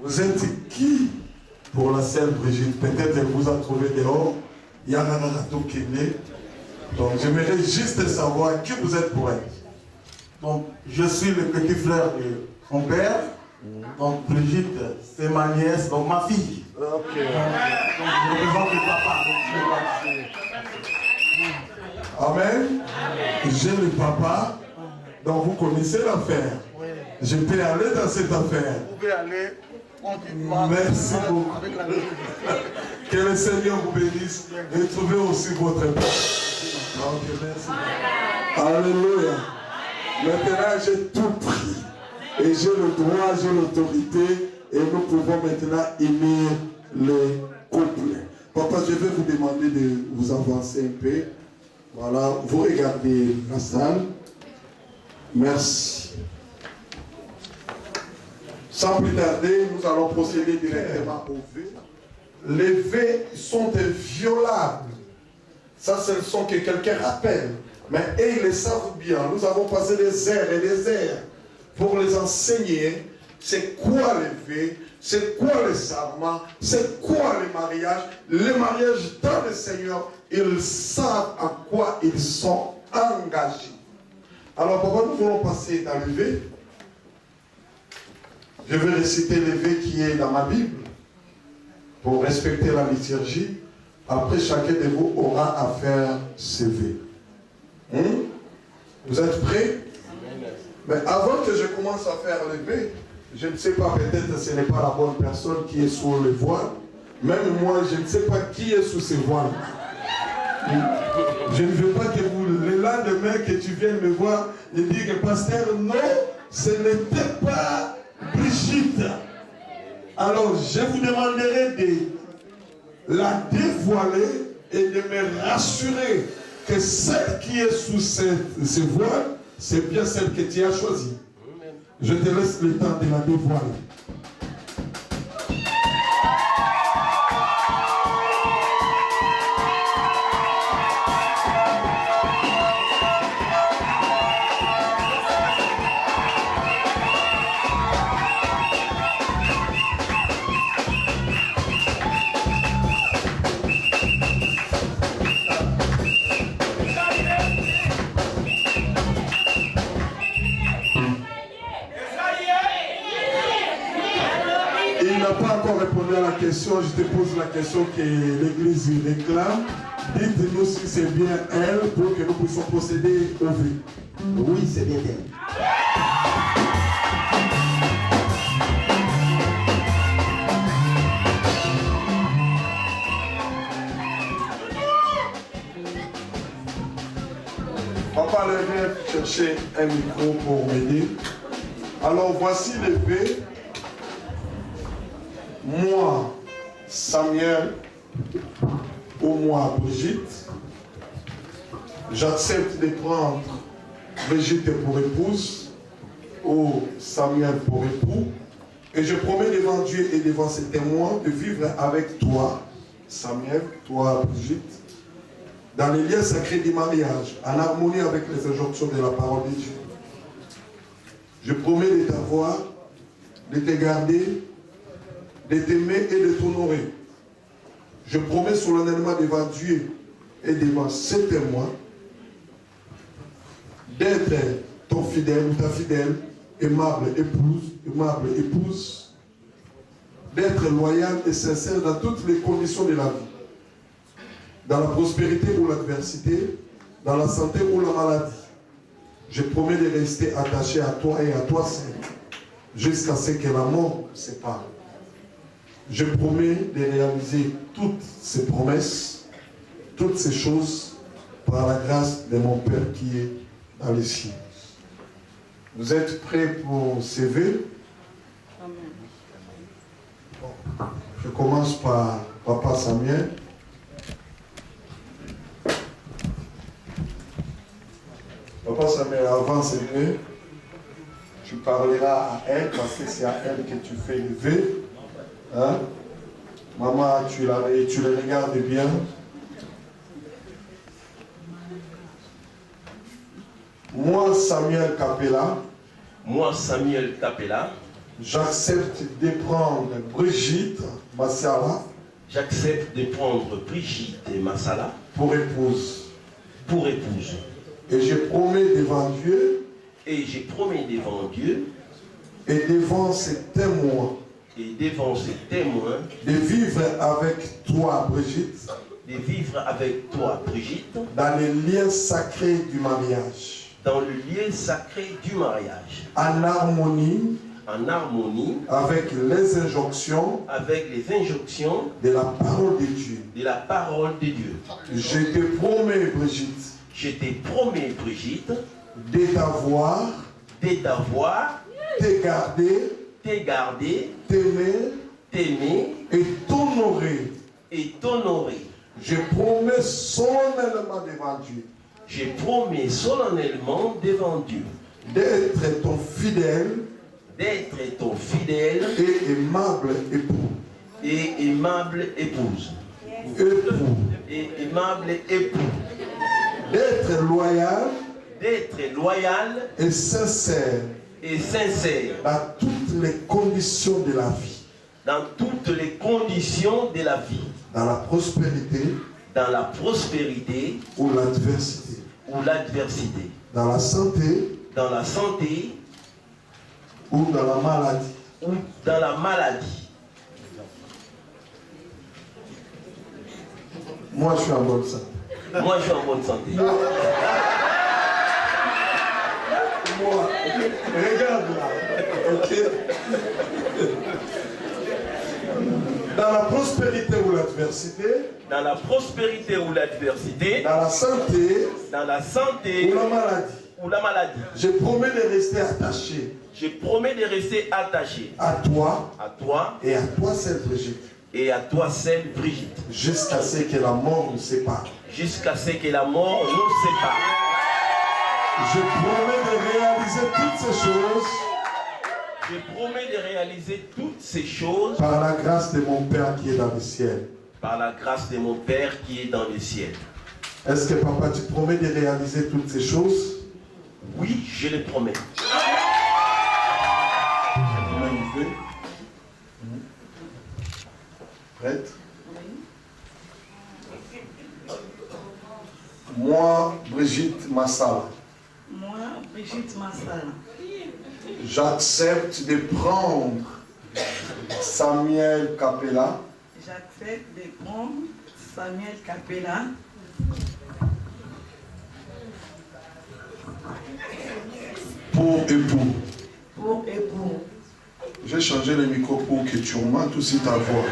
Vous êtes qui pour la sœur Brigitte? Peut-être elle vous a trouvé dehors. Il y a un rato qui est né. Donc j'aimerais juste savoir qui vous êtes pour elle. Donc je suis le petit frère de son père. Donc Brigitte, c'est ma nièce, donc ma fille. Ok. Donc je représente le papa. Amen. J'ai le papa. Donc vous connaissez l'affaire. Je peux aller dans cette affaire. Vous pouvez aller. Merci beaucoup. Que le Seigneur vous bénisse et trouvez aussi votre paix. Ok, merci. Alléluia. Maintenant, j'ai tout pris. Et j'ai le droit, j'ai l'autorité. Et nous pouvons maintenant unir les couples. Papa, je vais vous demander de vous avancer un peu. Voilà, vous regardez la salle. Merci. Sans plus tarder, nous allons procéder directement au vœu. Les vœux sont inviolables. Ça, c'est le son que quelqu'un rappelle. Mais eux, ils le savent bien. Nous avons passé des heures et des heures pour les enseigner. C'est quoi les vœux? C'est quoi les serments? C'est quoi les mariages? Les mariages dans le Seigneur, ils savent à quoi ils sont engagés. Alors, pourquoi nous voulons passer dans le vœu? Je vais réciter le vœu qui est dans ma Bible pour respecter la liturgie. Après, chacun de vous aura à faire ses vœux. Vous êtes prêts? Mais avant que je commence à faire le vœu, je ne sais pas, peut-être que ce n'est pas la bonne personne qui est sous le voile. Même moi, je ne sais pas qui est sous ce voile. Je ne veux pas que vous, le lendemain que tu viennes me voir, et dire que pasteur, non, ce n'était pas Brigitte. Alors, je vous demanderai de la dévoiler et de me rassurer que celle qui est sous ce voile, c'est bien celle que tu as choisie. Je te laisse le temps de la dévoiler. À la question, je te pose la question que l'Église réclame. Dites-nous si c'est bien elle pour que nous puissions procéder au vœu. Oui, c'est bien elle. Papa vient chercher un micro pour m'aider. Alors voici le vœu. Moi, Samuel, ou moi, Brigitte, j'accepte de prendre Brigitte pour épouse, ou Samuel pour époux, et je promets devant Dieu et devant ses témoins de vivre avec toi, Samuel, toi, Brigitte, dans les liens sacrés du mariage, en harmonie avec les injonctions de la parole de Dieu. Je promets de t'avoir, de te garder, de t'aimer et de t'honorer. Je promets solennellement devant Dieu et devant ses témoins d'être ton fidèle ou ta fidèle, aimable épouse, d'être loyal et sincère dans toutes les conditions de la vie, dans la prospérité ou l'adversité, dans la santé ou la maladie. Je promets de rester attaché à toi et à toi seul, jusqu'à ce que la mort nous sépare. Je promets de réaliser toutes ces promesses, toutes ces choses, par la grâce de mon Père qui est dans les cieux. Vous êtes prêts pour ces vœux? Bon, je commence par Papa Samuel. Papa Samuel, avant ces vœux, tu parleras à elle parce que c'est à elle que tu fais les vœux. Hein? Maman, tu le regardes bien. Moi, Samuel Capella. Moi, Samuel Capella. J'accepte de prendre Brigitte Massala. J'accepte de prendre Brigitte Massala. Pour épouse. Pour épouse. Et je promets devant Dieu. Et je promets devant Dieu. Et devant ses témoins. Et devant ses témoins. De vivre avec toi, Brigitte. De vivre avec toi, Brigitte. Dans les liens sacrés du mariage. Dans le lien sacré du mariage. En harmonie. en harmonie avec les injonctions de la parole de Dieu. Je te promets, Brigitte, de t'avoir, te garder, t'aimer et t'honorer. Je promets solennellement devant Dieu. D'être ton fidèle et aimable épouse. D'être loyal et sincère dans toutes les conditions de la vie. Dans la prospérité ou l'adversité. Dans la santé ou dans la maladie. Moi, je suis en bonne santé. Moi, regarde là. Ok. Dans la prospérité ou l'adversité. Dans la santé ou la maladie. Je promets de rester attaché. À toi et à toi seule, Brigitte. Jusqu'à ce que la mort nous sépare. Je promets de réaliser toutes ces choses. Par la grâce de mon Père qui est dans le ciel. Est-ce que papa, tu promets de réaliser toutes ces choses? Oui, je le promets. Prête? Moi, Brigitte Massala. J'accepte de prendre Samuel Capella. Pour époux. J'ai changé le micro pour que tu augmentes aussi ta voix.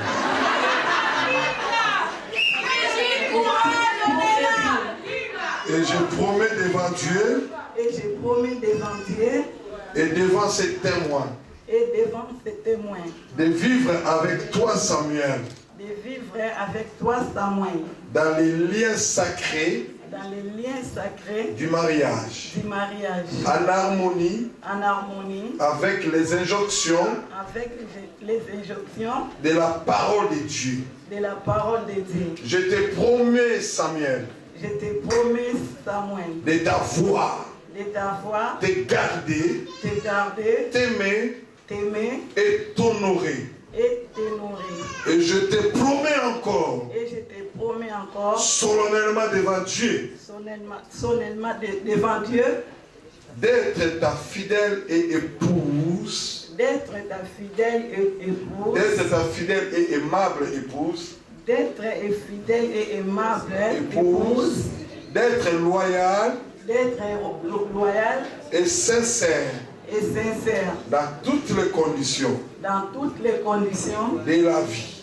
Et je promets devant Dieu. Et devant ces témoins. De vivre avec toi, Samuel. Dans les liens sacrés. Du mariage. En harmonie. Avec les injonctions. De la parole de Dieu. Je te promets, Samuel. De t'avoir. Te garder. T'aimer. Et t'honorer. Et je te promets encore. Solennellement devant Dieu. D'être ta fidèle et épouse. D'être ta fidèle et aimable épouse. D'être loyal. Et sincère. Dans toutes les conditions. De la vie.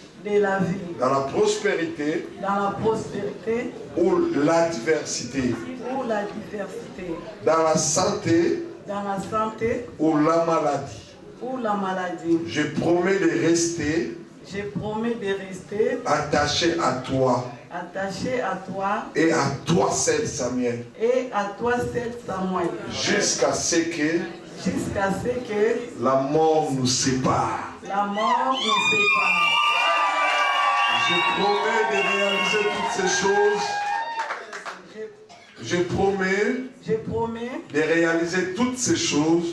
Dans la prospérité. Ou l'adversité. Dans la santé. Ou la maladie. Je promets de rester. Attaché à toi. Et à toi seul, Samuel. Jusqu'à ce que la mort nous sépare. Je promets de réaliser toutes ces choses. Je promets de réaliser toutes ces choses.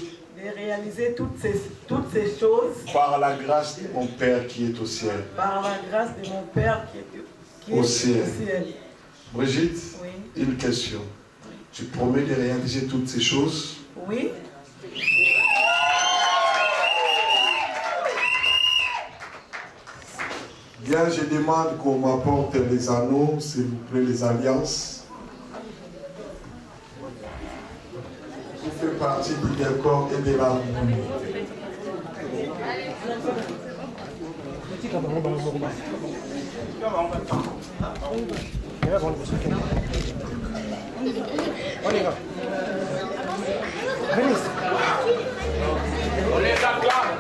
Par la grâce de mon Père qui est au ciel. Au ciel. Brigitte, une question. Tu promets de réaliser toutes ces choses? Oui. Bien, je demande qu'on m'apporte les anneaux, s'il vous plaît, les alliances. Qui fait partie du décor et de l'harmonie. On les acclame.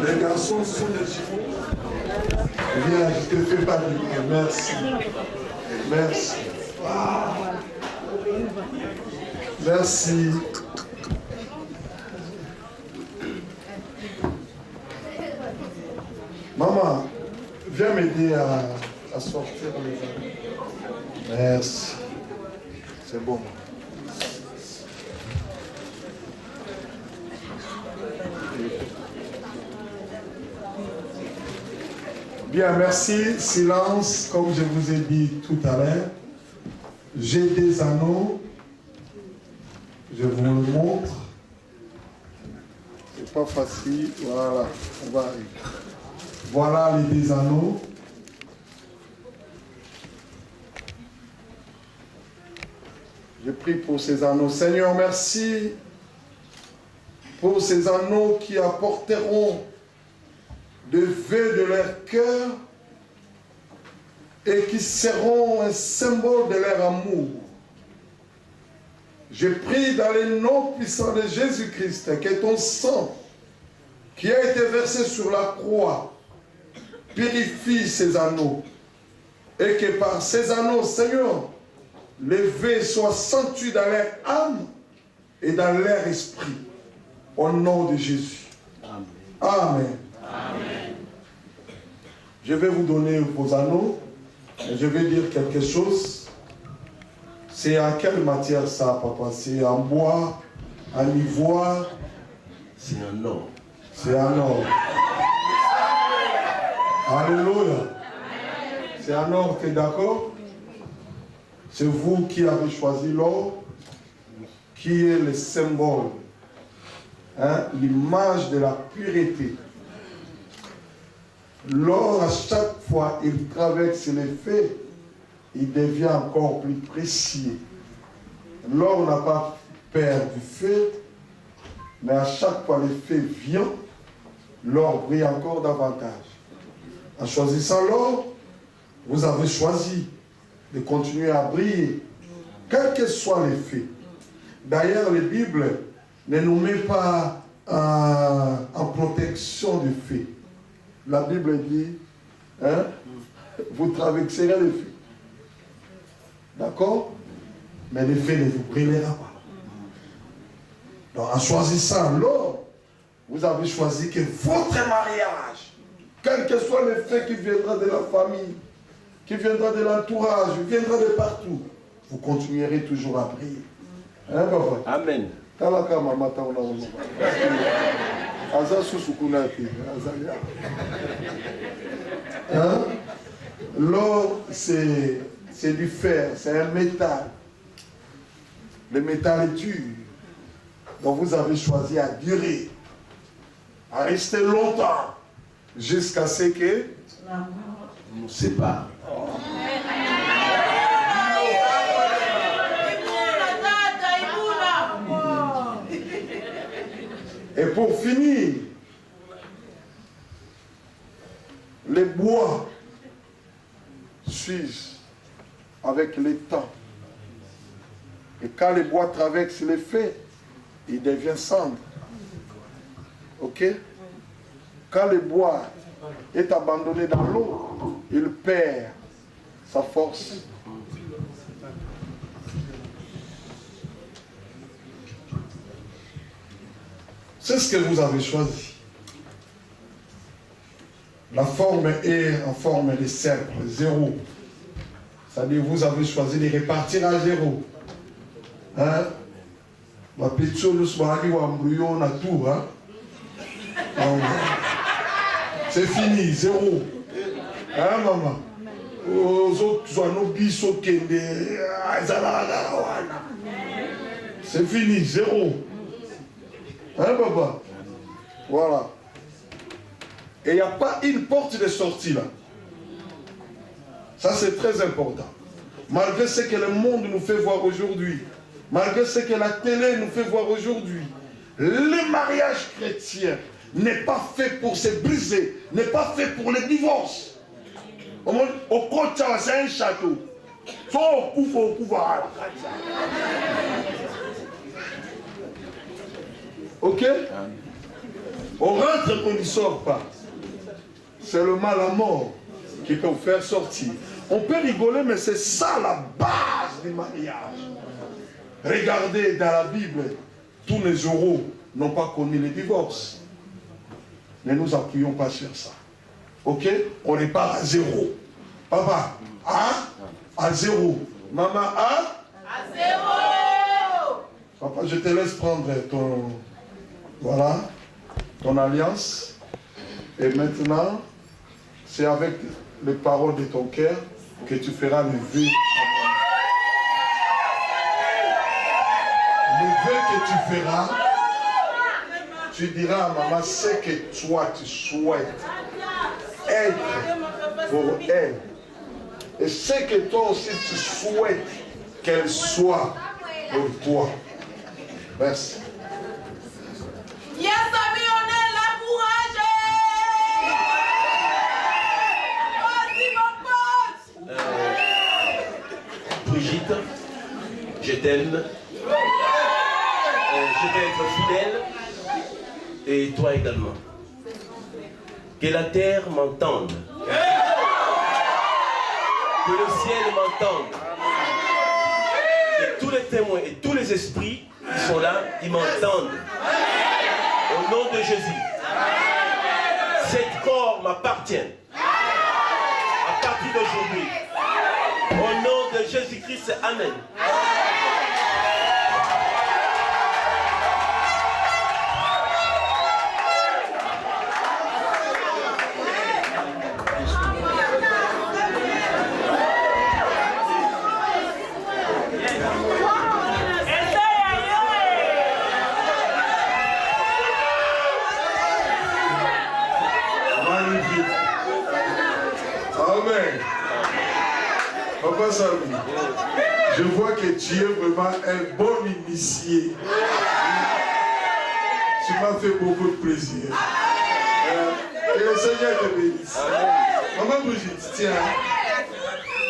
Les garçons sont des jumeaux. Viens, je te fais pas de bien. Merci. Merci. Merci. Maman, viens m'aider à sortir les amis. Merci. C'est bon. Bien, merci. Silence, comme je vous ai dit tout à l'heure. J'ai des anneaux. Je vous le montre. C'est pas facile. Voilà, on va arriver. Voilà les deux anneaux. Je prie pour ces anneaux. Seigneur, merci pour ces anneaux qui apporteront de vœux de leur cœur et qui seront un symbole de leur amour. Je prie dans le nom puissant de Jésus-Christ que ton sang qui a été versé sur la croix purifie ces anneaux et que par ces anneaux, Seigneur, les vœux soient sentus dans leur âme et dans leur esprit. Au nom de Jésus. Amen. Amen. Amen. Je vais vous donner vos anneaux et je vais dire quelque chose. C'est en quelle matière ça, papa? C'est en bois, en ivoire? C'est un or. C'est un or. Alléluia. C'est un or, tu es d'accord? C'est vous qui avez choisi l'or, qui est le symbole, hein, l'image de la pureté. L'or, à chaque fois, il traverse les feux, il devient encore plus précieux. L'or n'a pas peur du feu, mais à chaque fois le feu vient, l'or brille encore davantage. En choisissant l'or, vous avez choisi de continuer à briller, quel que soit les faits. D'ailleurs, la Bible ne nous met pas en protection des faits. La Bible dit, hein, vous traverserez les faits. D'accord? Mais les faits ne vous brillera pas. Donc, en choisissant l'or, vous avez choisi que votre mariage, quel que soit le fait qui viendra de la famille, qui viendra de l'entourage, qui viendra de partout, vous continuerez toujours à briller. Hein, papa? Amen. Hein? L'or, c'est du fer, c'est un métal. Le métal est dur. Donc vous avez choisi à durer, à rester longtemps, jusqu'à ce que nous sépare. Et pour finir, les bois s'usent avec le temps. Et quand les bois traversent les feux, il devient cendre. Ok? Quand le bois est abandonné dans l'eau, il perd sa force. C'est ce que vous avez choisi. La forme est en forme de cercle, 0. C'est-à-dire vous avez choisi de repartir à 0. Hein? C'est fini, 0. Hein, maman? C'est fini, 0. Hein, papa? Voilà. Et il n'y a pas une porte de sortie là. Ça, c'est très important. Malgré ce que le monde nous fait voir aujourd'hui, malgré ce que la télé nous fait voir aujourd'hui, le mariage chrétien n'est pas fait pour se briser, n'est pas fait pour le divorce. Au côté, c'est un château. Au pouvoir. Ok? On rentre qu'on ne sort pas. C'est le mal à mort qui peut vous faire sortir. On peut rigoler, mais c'est ça la base du mariage. Regardez dans la Bible, tous les euros n'ont pas connu le divorce. Ne nous appuyons pas sur ça. Ok? On n'est pas à zéro. Papa, à zéro. Maman, à zéro. Papa, je te laisse prendre ton... Voilà, ton alliance. Et maintenant, c'est avec les paroles de ton cœur que tu feras le vœu. Le vœu que tu feras, tu diras à maman ce que toi tu souhaites être pour elle. Et ce que toi aussi tu souhaites qu'elle soit pour toi. Merci. Yes, ami, on est là pour agir. Vas-y, mon pote. Brigitte, je t'aime. Je vais être fidèle. Et toi également. Que la terre m'entende. Que le ciel m'entende. Et tous les témoins et tous les esprits qui sont là, ils m'entendent. Au nom de Jésus. Cet corps m'appartient. À partir d'aujourd'hui. Au nom de Jésus-Christ, Amen. Amen. Papa Samy, je vois que tu es vraiment un bon initié. Tu m'as fait beaucoup de plaisir. Que le Seigneur te bénisse. Maman Brigitte, tiens.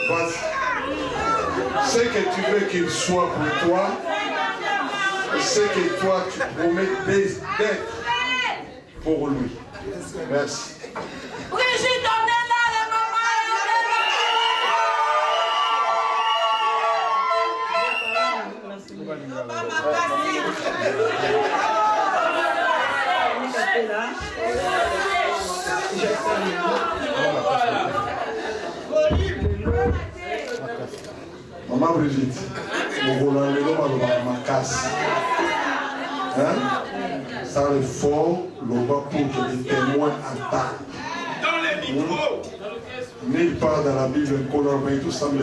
Voici. Ce que tu veux qu'il soit pour toi, ce que toi tu promets d'être pour lui. Merci. Brigitte, on est là, les Maman Brigitte, nous voulons aller dans ma casse. Ça le fort, le bas pour que les témoins entendent. Dans les micros. Nulle part dans la Bible, tout ça, mais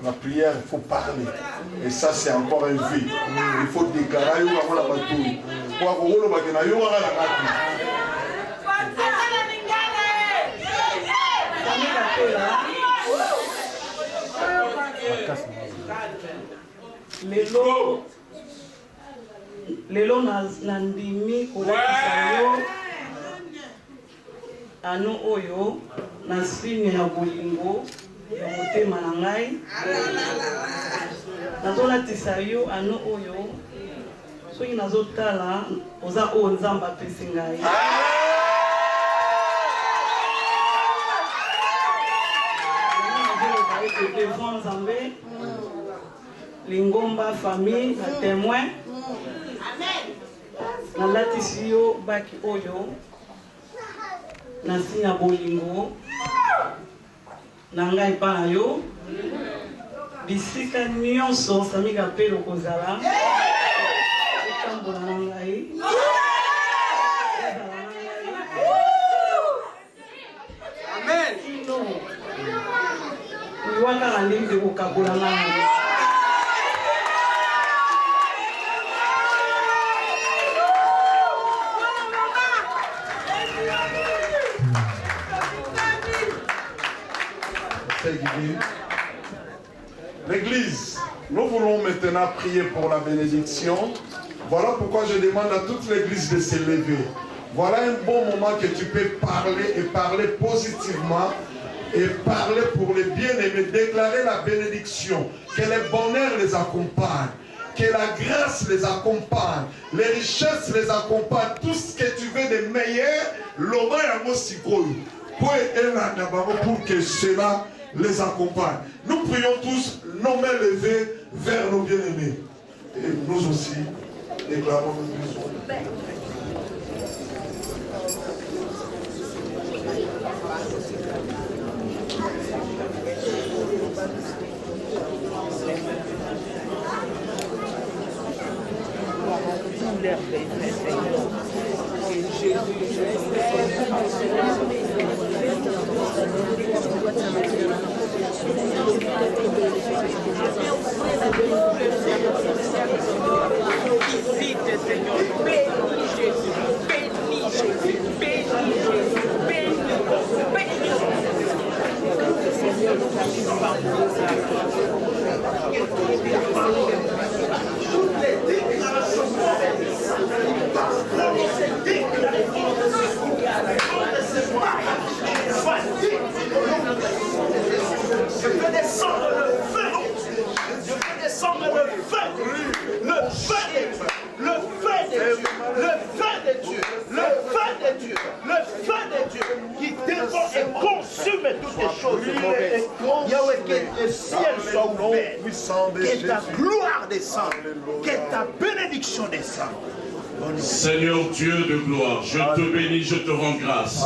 la prière, il faut parler. Et ça, c'est encore un vide. Il faut déclarer avant la bataille. Pour avoir le bagage, il y aura la bataille. lelo nandimi kolakisa yo ano oyo na signe ya bolingo ya motema na ngai nazolatisa yo ano oyo soki nazotala oza oyo nzambe apesi ngai devant nzambe lingomba famille na témoin nalatisi yo baki oyo na sinya bolingo na ngai epa na yo bisika nyonso samika mpe lokozala etambola na ngai kino liwaka na ndenge kokabola ngai Sylvie. L'église, nous voulons maintenant prier pour la bénédiction. Voilà pourquoi je demande à toute l'église de se lever. Voilà un bon moment que tu peux parler et parler positivement et parler pour les bien-aimés, déclarer la bénédiction, que le bonheur les accompagne, que la grâce les accompagne, les richesses les accompagnent, tout ce que tu veux de meilleur, l'homme pour que cela les accompagne. Nous prions tous, nos mains levées vers nos bien-aimés. Et nous aussi, déclarons nos besoins. Je fais descendre le feu. Je fais descendre le feu. Le feu de Dieu. Le feu de Dieu. Le feu de Dieu. Le feu de Dieu. Le feu de Dieu qui dévore et consume toutes les choses mauvaises. Yahweh, que le ciel soit ouvert. Que ta gloire descende. Que ta bénédiction descende. Seigneur Dieu de gloire, je te bénis, je te rends grâce.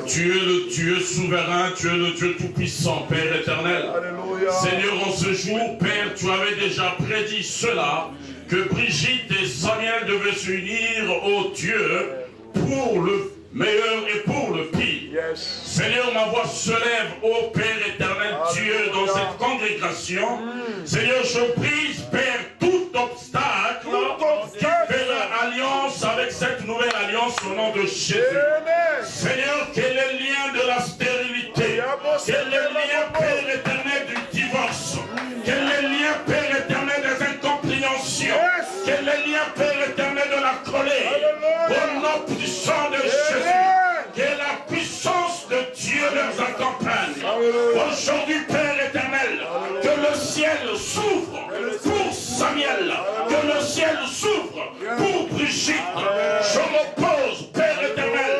Tu es le Dieu souverain, tu es le Dieu tout-puissant, Père éternel. Seigneur, en ce jour, Père, tu avais déjà prédit cela, que Brigitte et Samuel devaient s'unir au Dieu pour le meilleur et pour le pire. Seigneur, ma voix se lève, ô Père éternel Dieu, dans cette congrégation. Seigneur, je brise, Père, tout obstacle qui fait alliance avec cette nouvelle alliance au nom de Jésus. Seigneur, quel est le lien de la stérilité? Quel est le lien, Père éternel, du divorce? Quel est le lien, Père éternel, des incompréhensions? Quel est le lien, Père éternel, de la colère? Au nom puissant de Jésus, que la puissance de Dieu leur accompagne. Aujourd'hui, Père éternel, que le ciel s'ouvre pour Samuel, que le ciel s'ouvre pour Brigitte. Je m'oppose, Père éternel,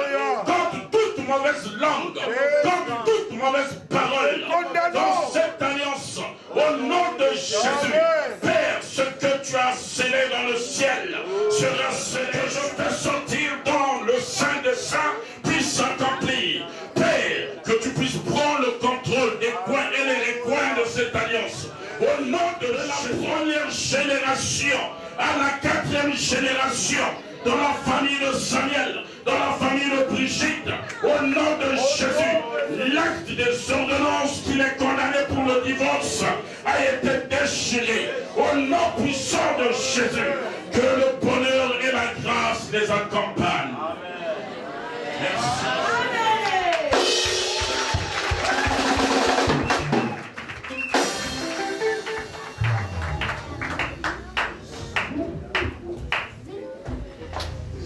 contre toute mauvaise langue, contre toute mauvaise parole dans cette alliance. Au nom de Jésus, Père, ce que tu as scellé dans le ciel sera scellé. Que je fais sortir dans le Saint des Saints puisse s'accomplir. Père, que tu puisses prendre le contrôle des coins et les recoins de cette alliance. Au nom de la première génération à la 4e génération, dans la famille de Samuel, dans la famille de Brigitte, au nom de Jésus, l'acte des ordonnances qui les condamnait pour le divorce a été déchiré. Au nom puissant de Jésus, que le bonheur et la grâce les accompagnent. Merci.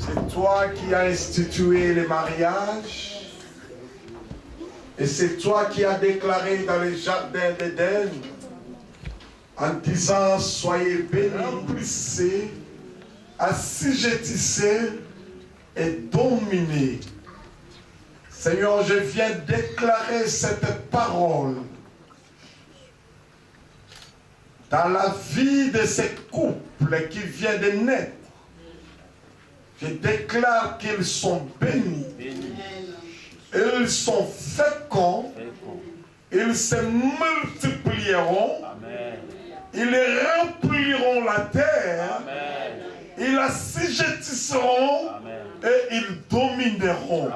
C'est toi qui as institué les mariages et c'est toi qui as déclaré dans les jardins d'Éden en disant soyez bénis, remplissez, assujettissez et dominez. Seigneur, je viens déclarer cette parole dans la vie de ces couples qui viennent de naître. Je déclare qu'ils sont bénis. Ils sont féconds. Ils se multiplieront. Ils rempliront la terre. Ils assujettisseront et ils domineront.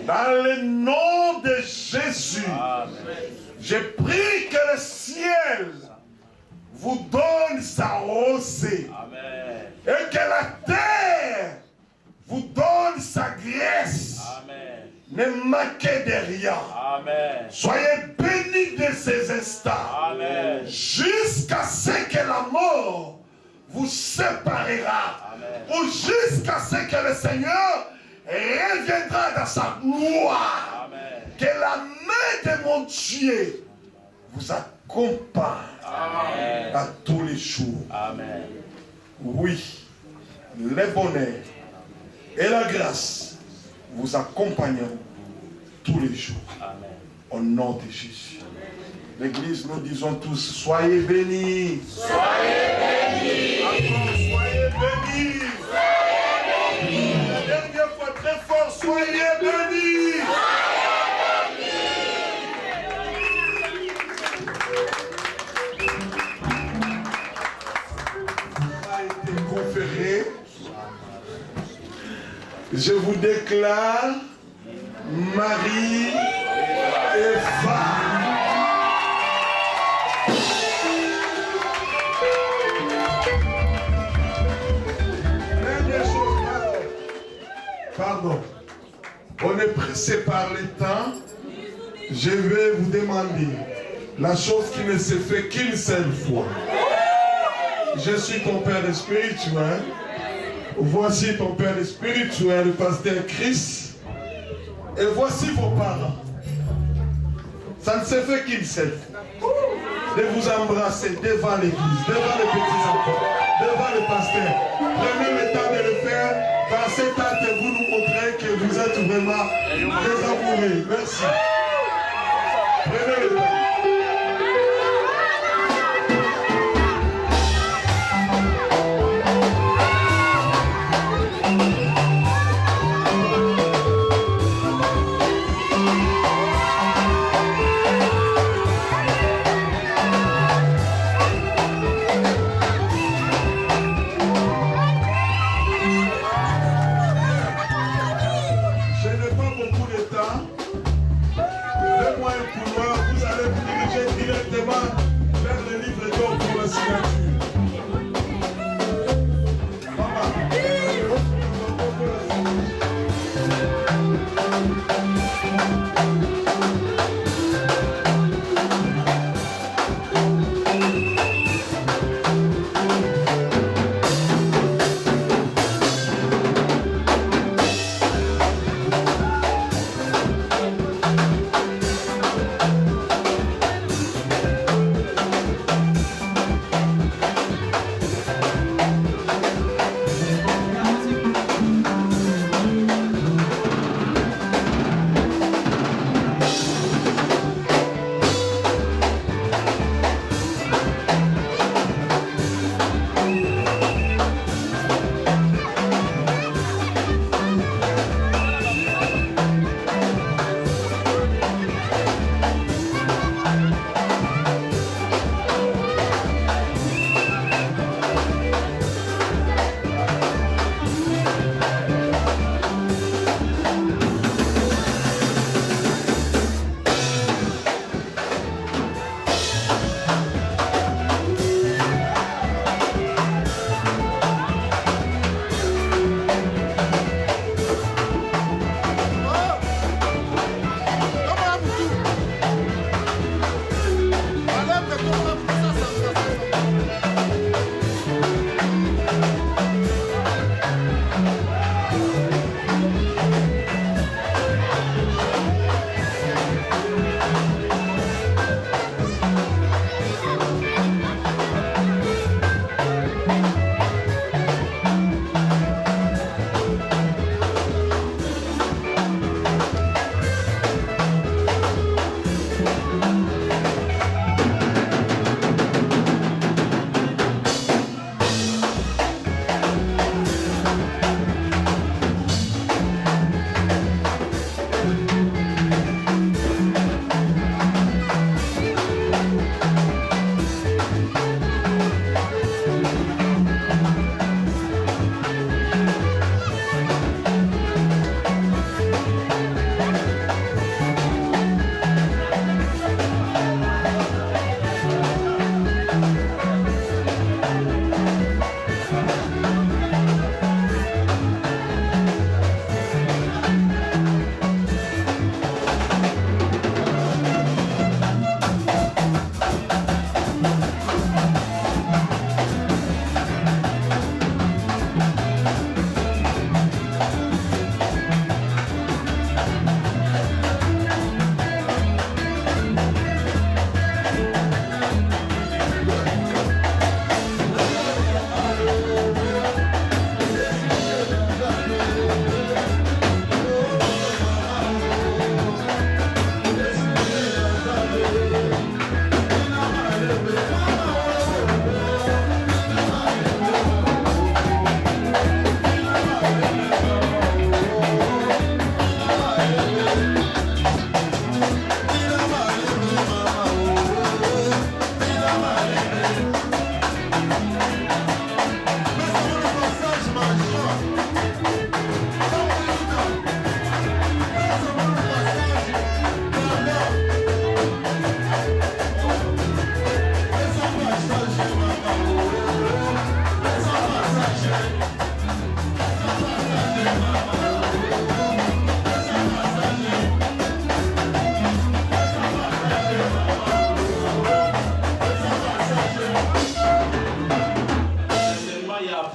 Dans le nom de Jésus, je prie que le ciel vous donne sa rosée. Et que la terre vous donne sa graisse. Ne manquez de rien. Soyez bénis nuit de ces instants. Jusqu'à ce que la mort vous séparera. Ou jusqu'à ce que le Seigneur reviendra dans sa gloire. Que la main de mon Dieu vous accompagne à tous les jours. Oui, le bonheur et la grâce vous accompagneront tous les jours. Au nom de Jésus. L'église, nous disons tous, soyez bénis. Soyez bénis. Encore, soyez bénis. Soyez bénis. La dernière fois, très fort, soyez bénis. Ça a été conféré. Je vous déclare Marie et femme. Pardon. On est pressé par le temps. Je vais vous demander la chose qui ne se fait qu'une seule fois. Je suis ton père spirituel. Voici ton père spirituel, le pasteur Christ. Et voici vos parents. Ça ne se fait qu'une seule fois. De vous embrasser devant l'église, devant les petits enfants, devant le pasteur. Prenez le temps de le faire. Par cet acte, vous nous montrez que vous êtes vraiment des amoureux. Merci. Prenez le temps.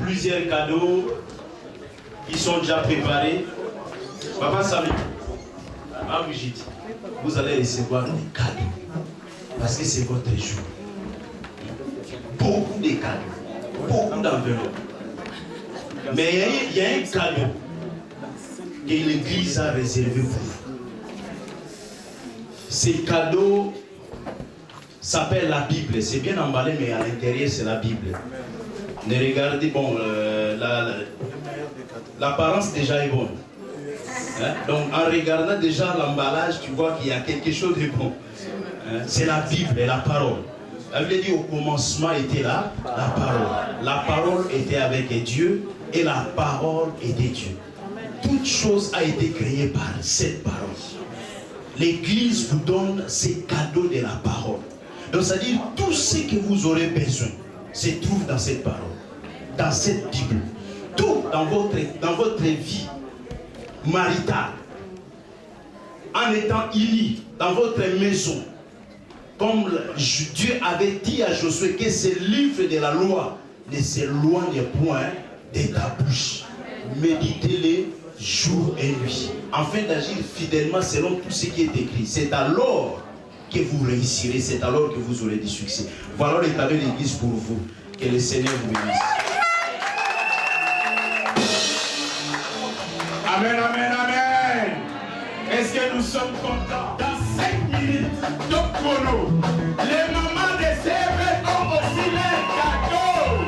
plusieurs cadeaux qui sont déjà préparés. Papa Samy, Maman Brigitte, vous allez recevoir des cadeaux. Parce que c'est votre jour. Beaucoup de cadeaux. Beaucoup d'enveloppes. Mais il y a un cadeau que l'Église a réservé pour vous. Ce cadeau s'appelle la Bible. C'est bien emballé, mais à l'intérieur, c'est la Bible. Ne regardez, bon, l'apparence déjà est bonne. Hein? Donc, en regardant déjà l'emballage, tu vois qu'il y a quelque chose de bon. Hein? C'est la Bible et la parole. La Bible dit au commencement était là, la parole. La parole était avec Dieu et la parole était Dieu. Toute chose a été créée par cette parole. L'Église vous donne ces cadeaux de la parole. Donc, c'est-à-dire tout ce que vous aurez besoin se trouve dans cette parole, dans cette Bible. Tout dans votre vie maritale, en étant unis dans votre maison, comme Dieu avait dit à Josué que ce livre de la loi ne s'éloigne point de ta bouche. Méditez-les jour et nuit, afin d'agir fidèlement selon tout ce qui est écrit. C'est alors que vous réussirez, c'est alors que vous aurez du succès. Voilà les cadeaux de l'Église pour vous. Que le Seigneur vous bénisse. Amen, amen, amen. Est-ce que nous sommes contents? Dans 5 minutes de chrono, les mamans des sèvres ont aussi les cadeaux.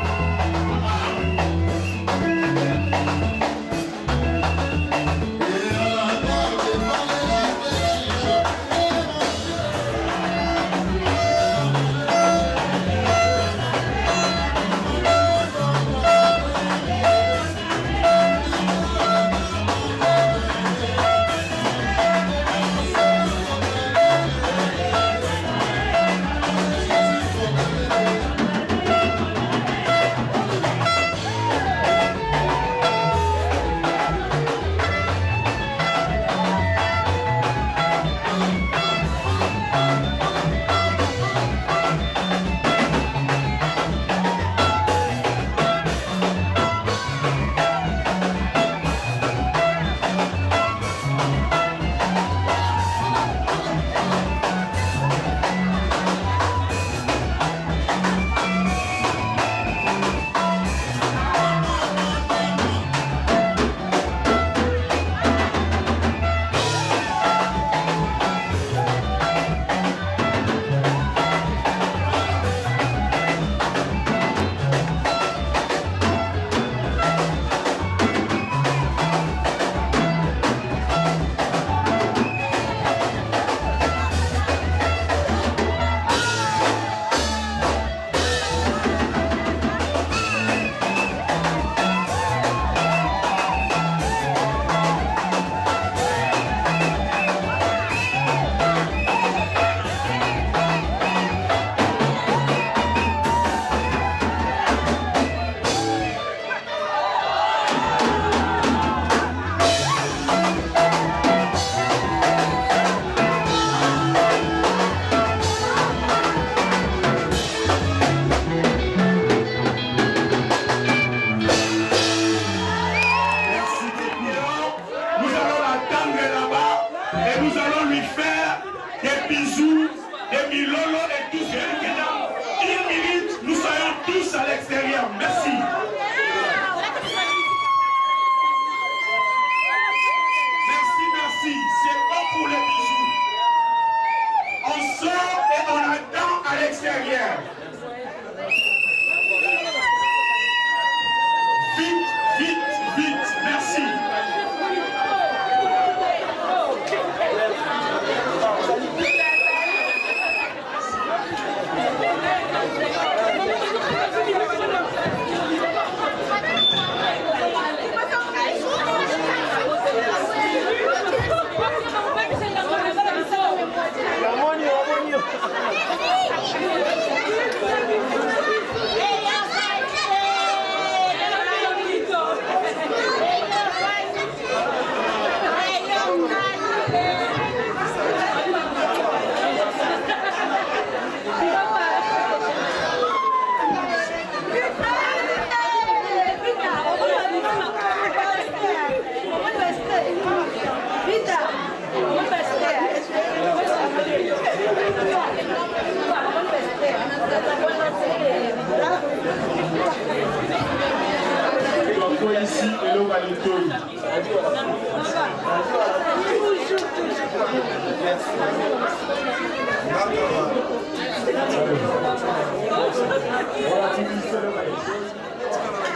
esi elonga litoi.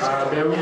Ah ben oui.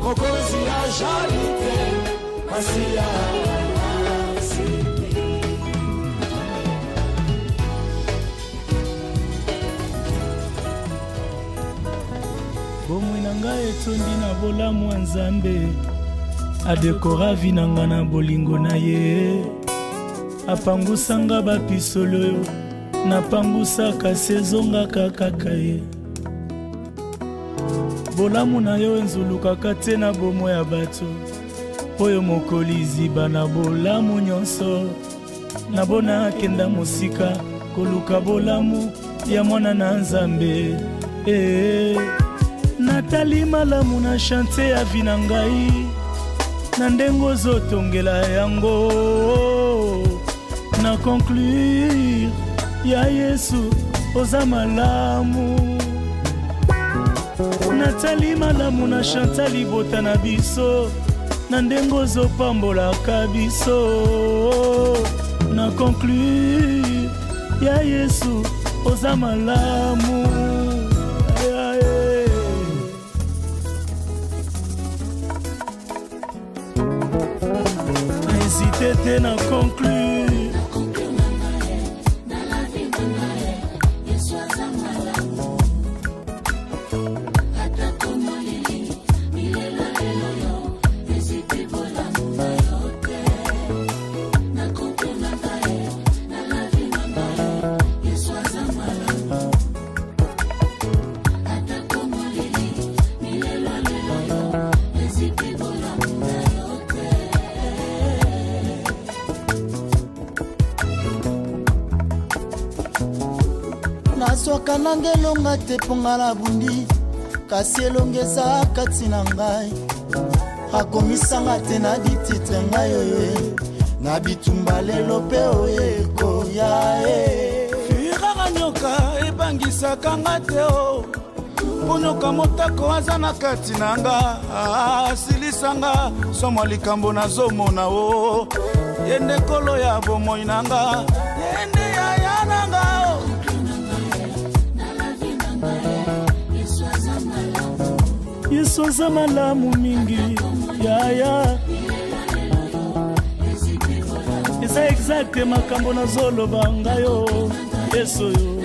Mokozi ya jalite bomoi na ngai etondi na bolamu ya Nzambe adekora vi na nga na bolingo na ye apangusanga bapisolo oyo napangusaka se ezongaka kaka ye bolamu na yo enzulukaka te na bomoi ya bato oyo mokoli ziba na bolamu nyonso nabona akenda mosika koluka bolamu ya mwana na Nzambe natali malamu na chante ya vi na ngai na ndenge ozotongela yango na conclure ya Yesu oza malamu natali malamu na chanta libota na biso na ndenge ozopambolaka biso na conclure ya Yesu oza malamu Tete na conclure nazwaka nanga elonga te mponga na bundi kasi elonga eza kati na ngai akomisanga te na bititre ngai oyo na bitumba lelo mpe oyo ekoya firaka nyoka ebangisaka nga te o ponyoka motako aza na kati na nga asilisanga somo likambo nazomona o yende kolo ya bomoi na nga yende yaya na nga Yesu aza malamu mingi yaya eza exacte makambo nazoloba ngayo Yesu yo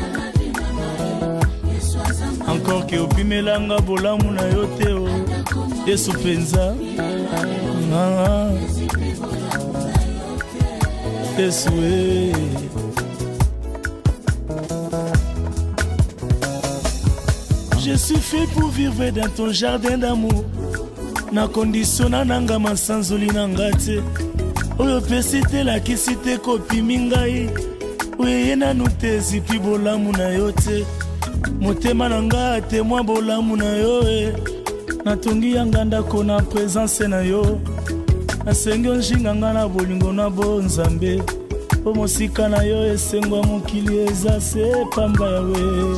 encore ke opimelanga bolamu na yo te o Yesu penza Yesu Je suis fait pour vivre dans ton jardin d'amour na kondisiona nanga masanzoli na ngate oyo pesi te lakisi te kopimi ngai oyeye nanu te ezipi bolamu na yo te motema na nga atemwa bolamu na yo natongi yanga ndako na presence na yo nasengi onjinga nga na bolingo na bo Nzambe po mosika na yo esengwa mokili eza se pamba yawe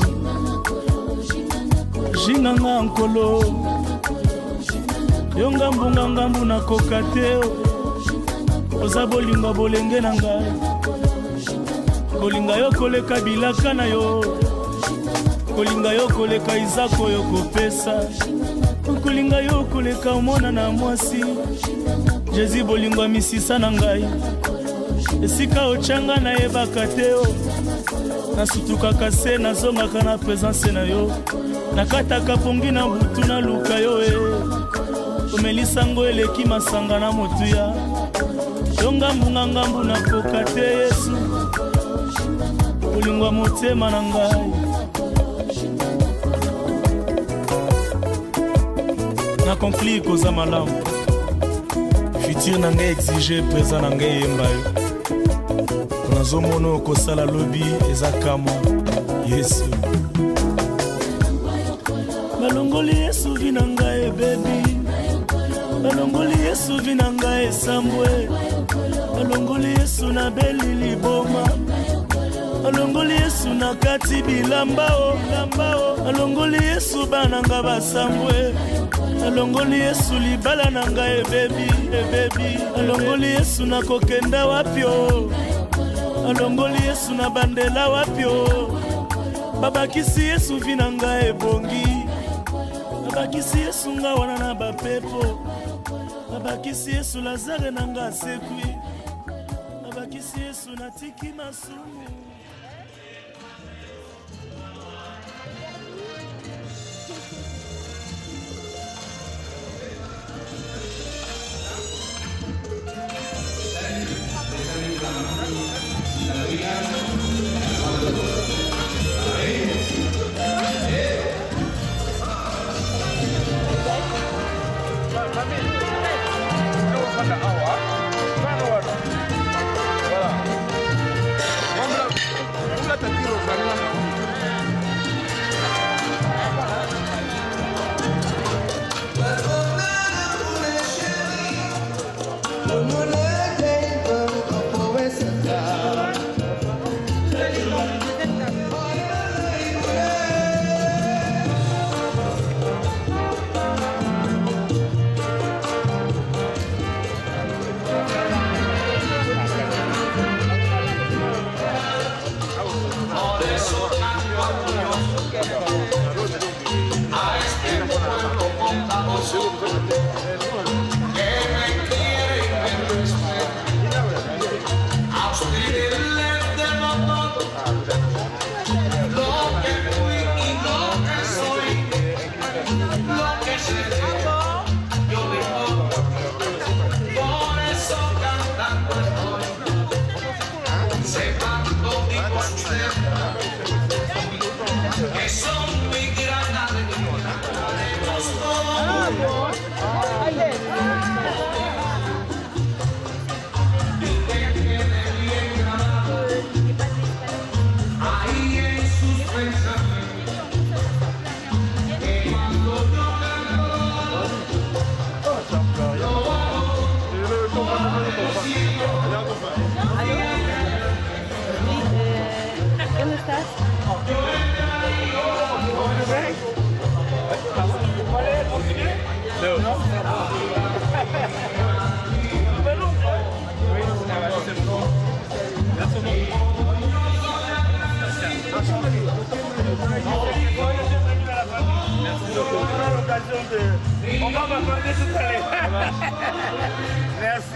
Jinganga nkolo yo ngambu na koka te oza bolingo bolenge na ngai kolinga yo koleka bilaka na yo kolinga yo koleka izako yo kopesa kolinga yo koleka omona na mwasi Jésus bolingo ya misisa na ngai esika ochanga na yebaka te nasutukaka se nazongaka na presence na yo nakataka pongi na butu na luka yo omelisango eleki masanga na motuya yo ngambu na koka te Yesu olingwa motema na ngai na conclure koza malamu futur na ngai exige présent na ngai yemba yo nazomona okosala lobi eza kamwa Yesu balongoli Yesu vi na ngai bebi balongoli Yesu vi na ngai sambwe balongoli Yesu na beli liboma balongoli Yesu na kati bilamba balongoli Yesu bananga basambwe balongoli Yesu libala na ngai bebi balongoli Yesu na kokenda wapio balongoli Yesu na bandela wapio babakisi Yesu vi na ngai ebongi babakisi Yesu nga wana na bapepo nabakisi Yesu Lazare nanga sekwi, nabakisi Yesu natiki masumu. On va m'accorder tout à l'heure. Merci.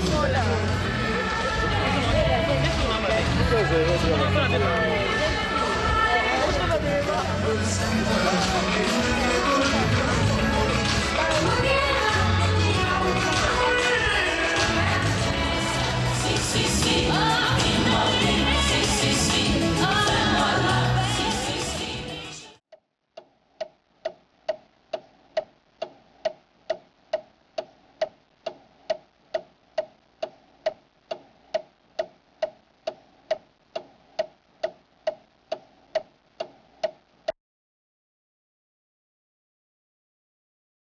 Sola.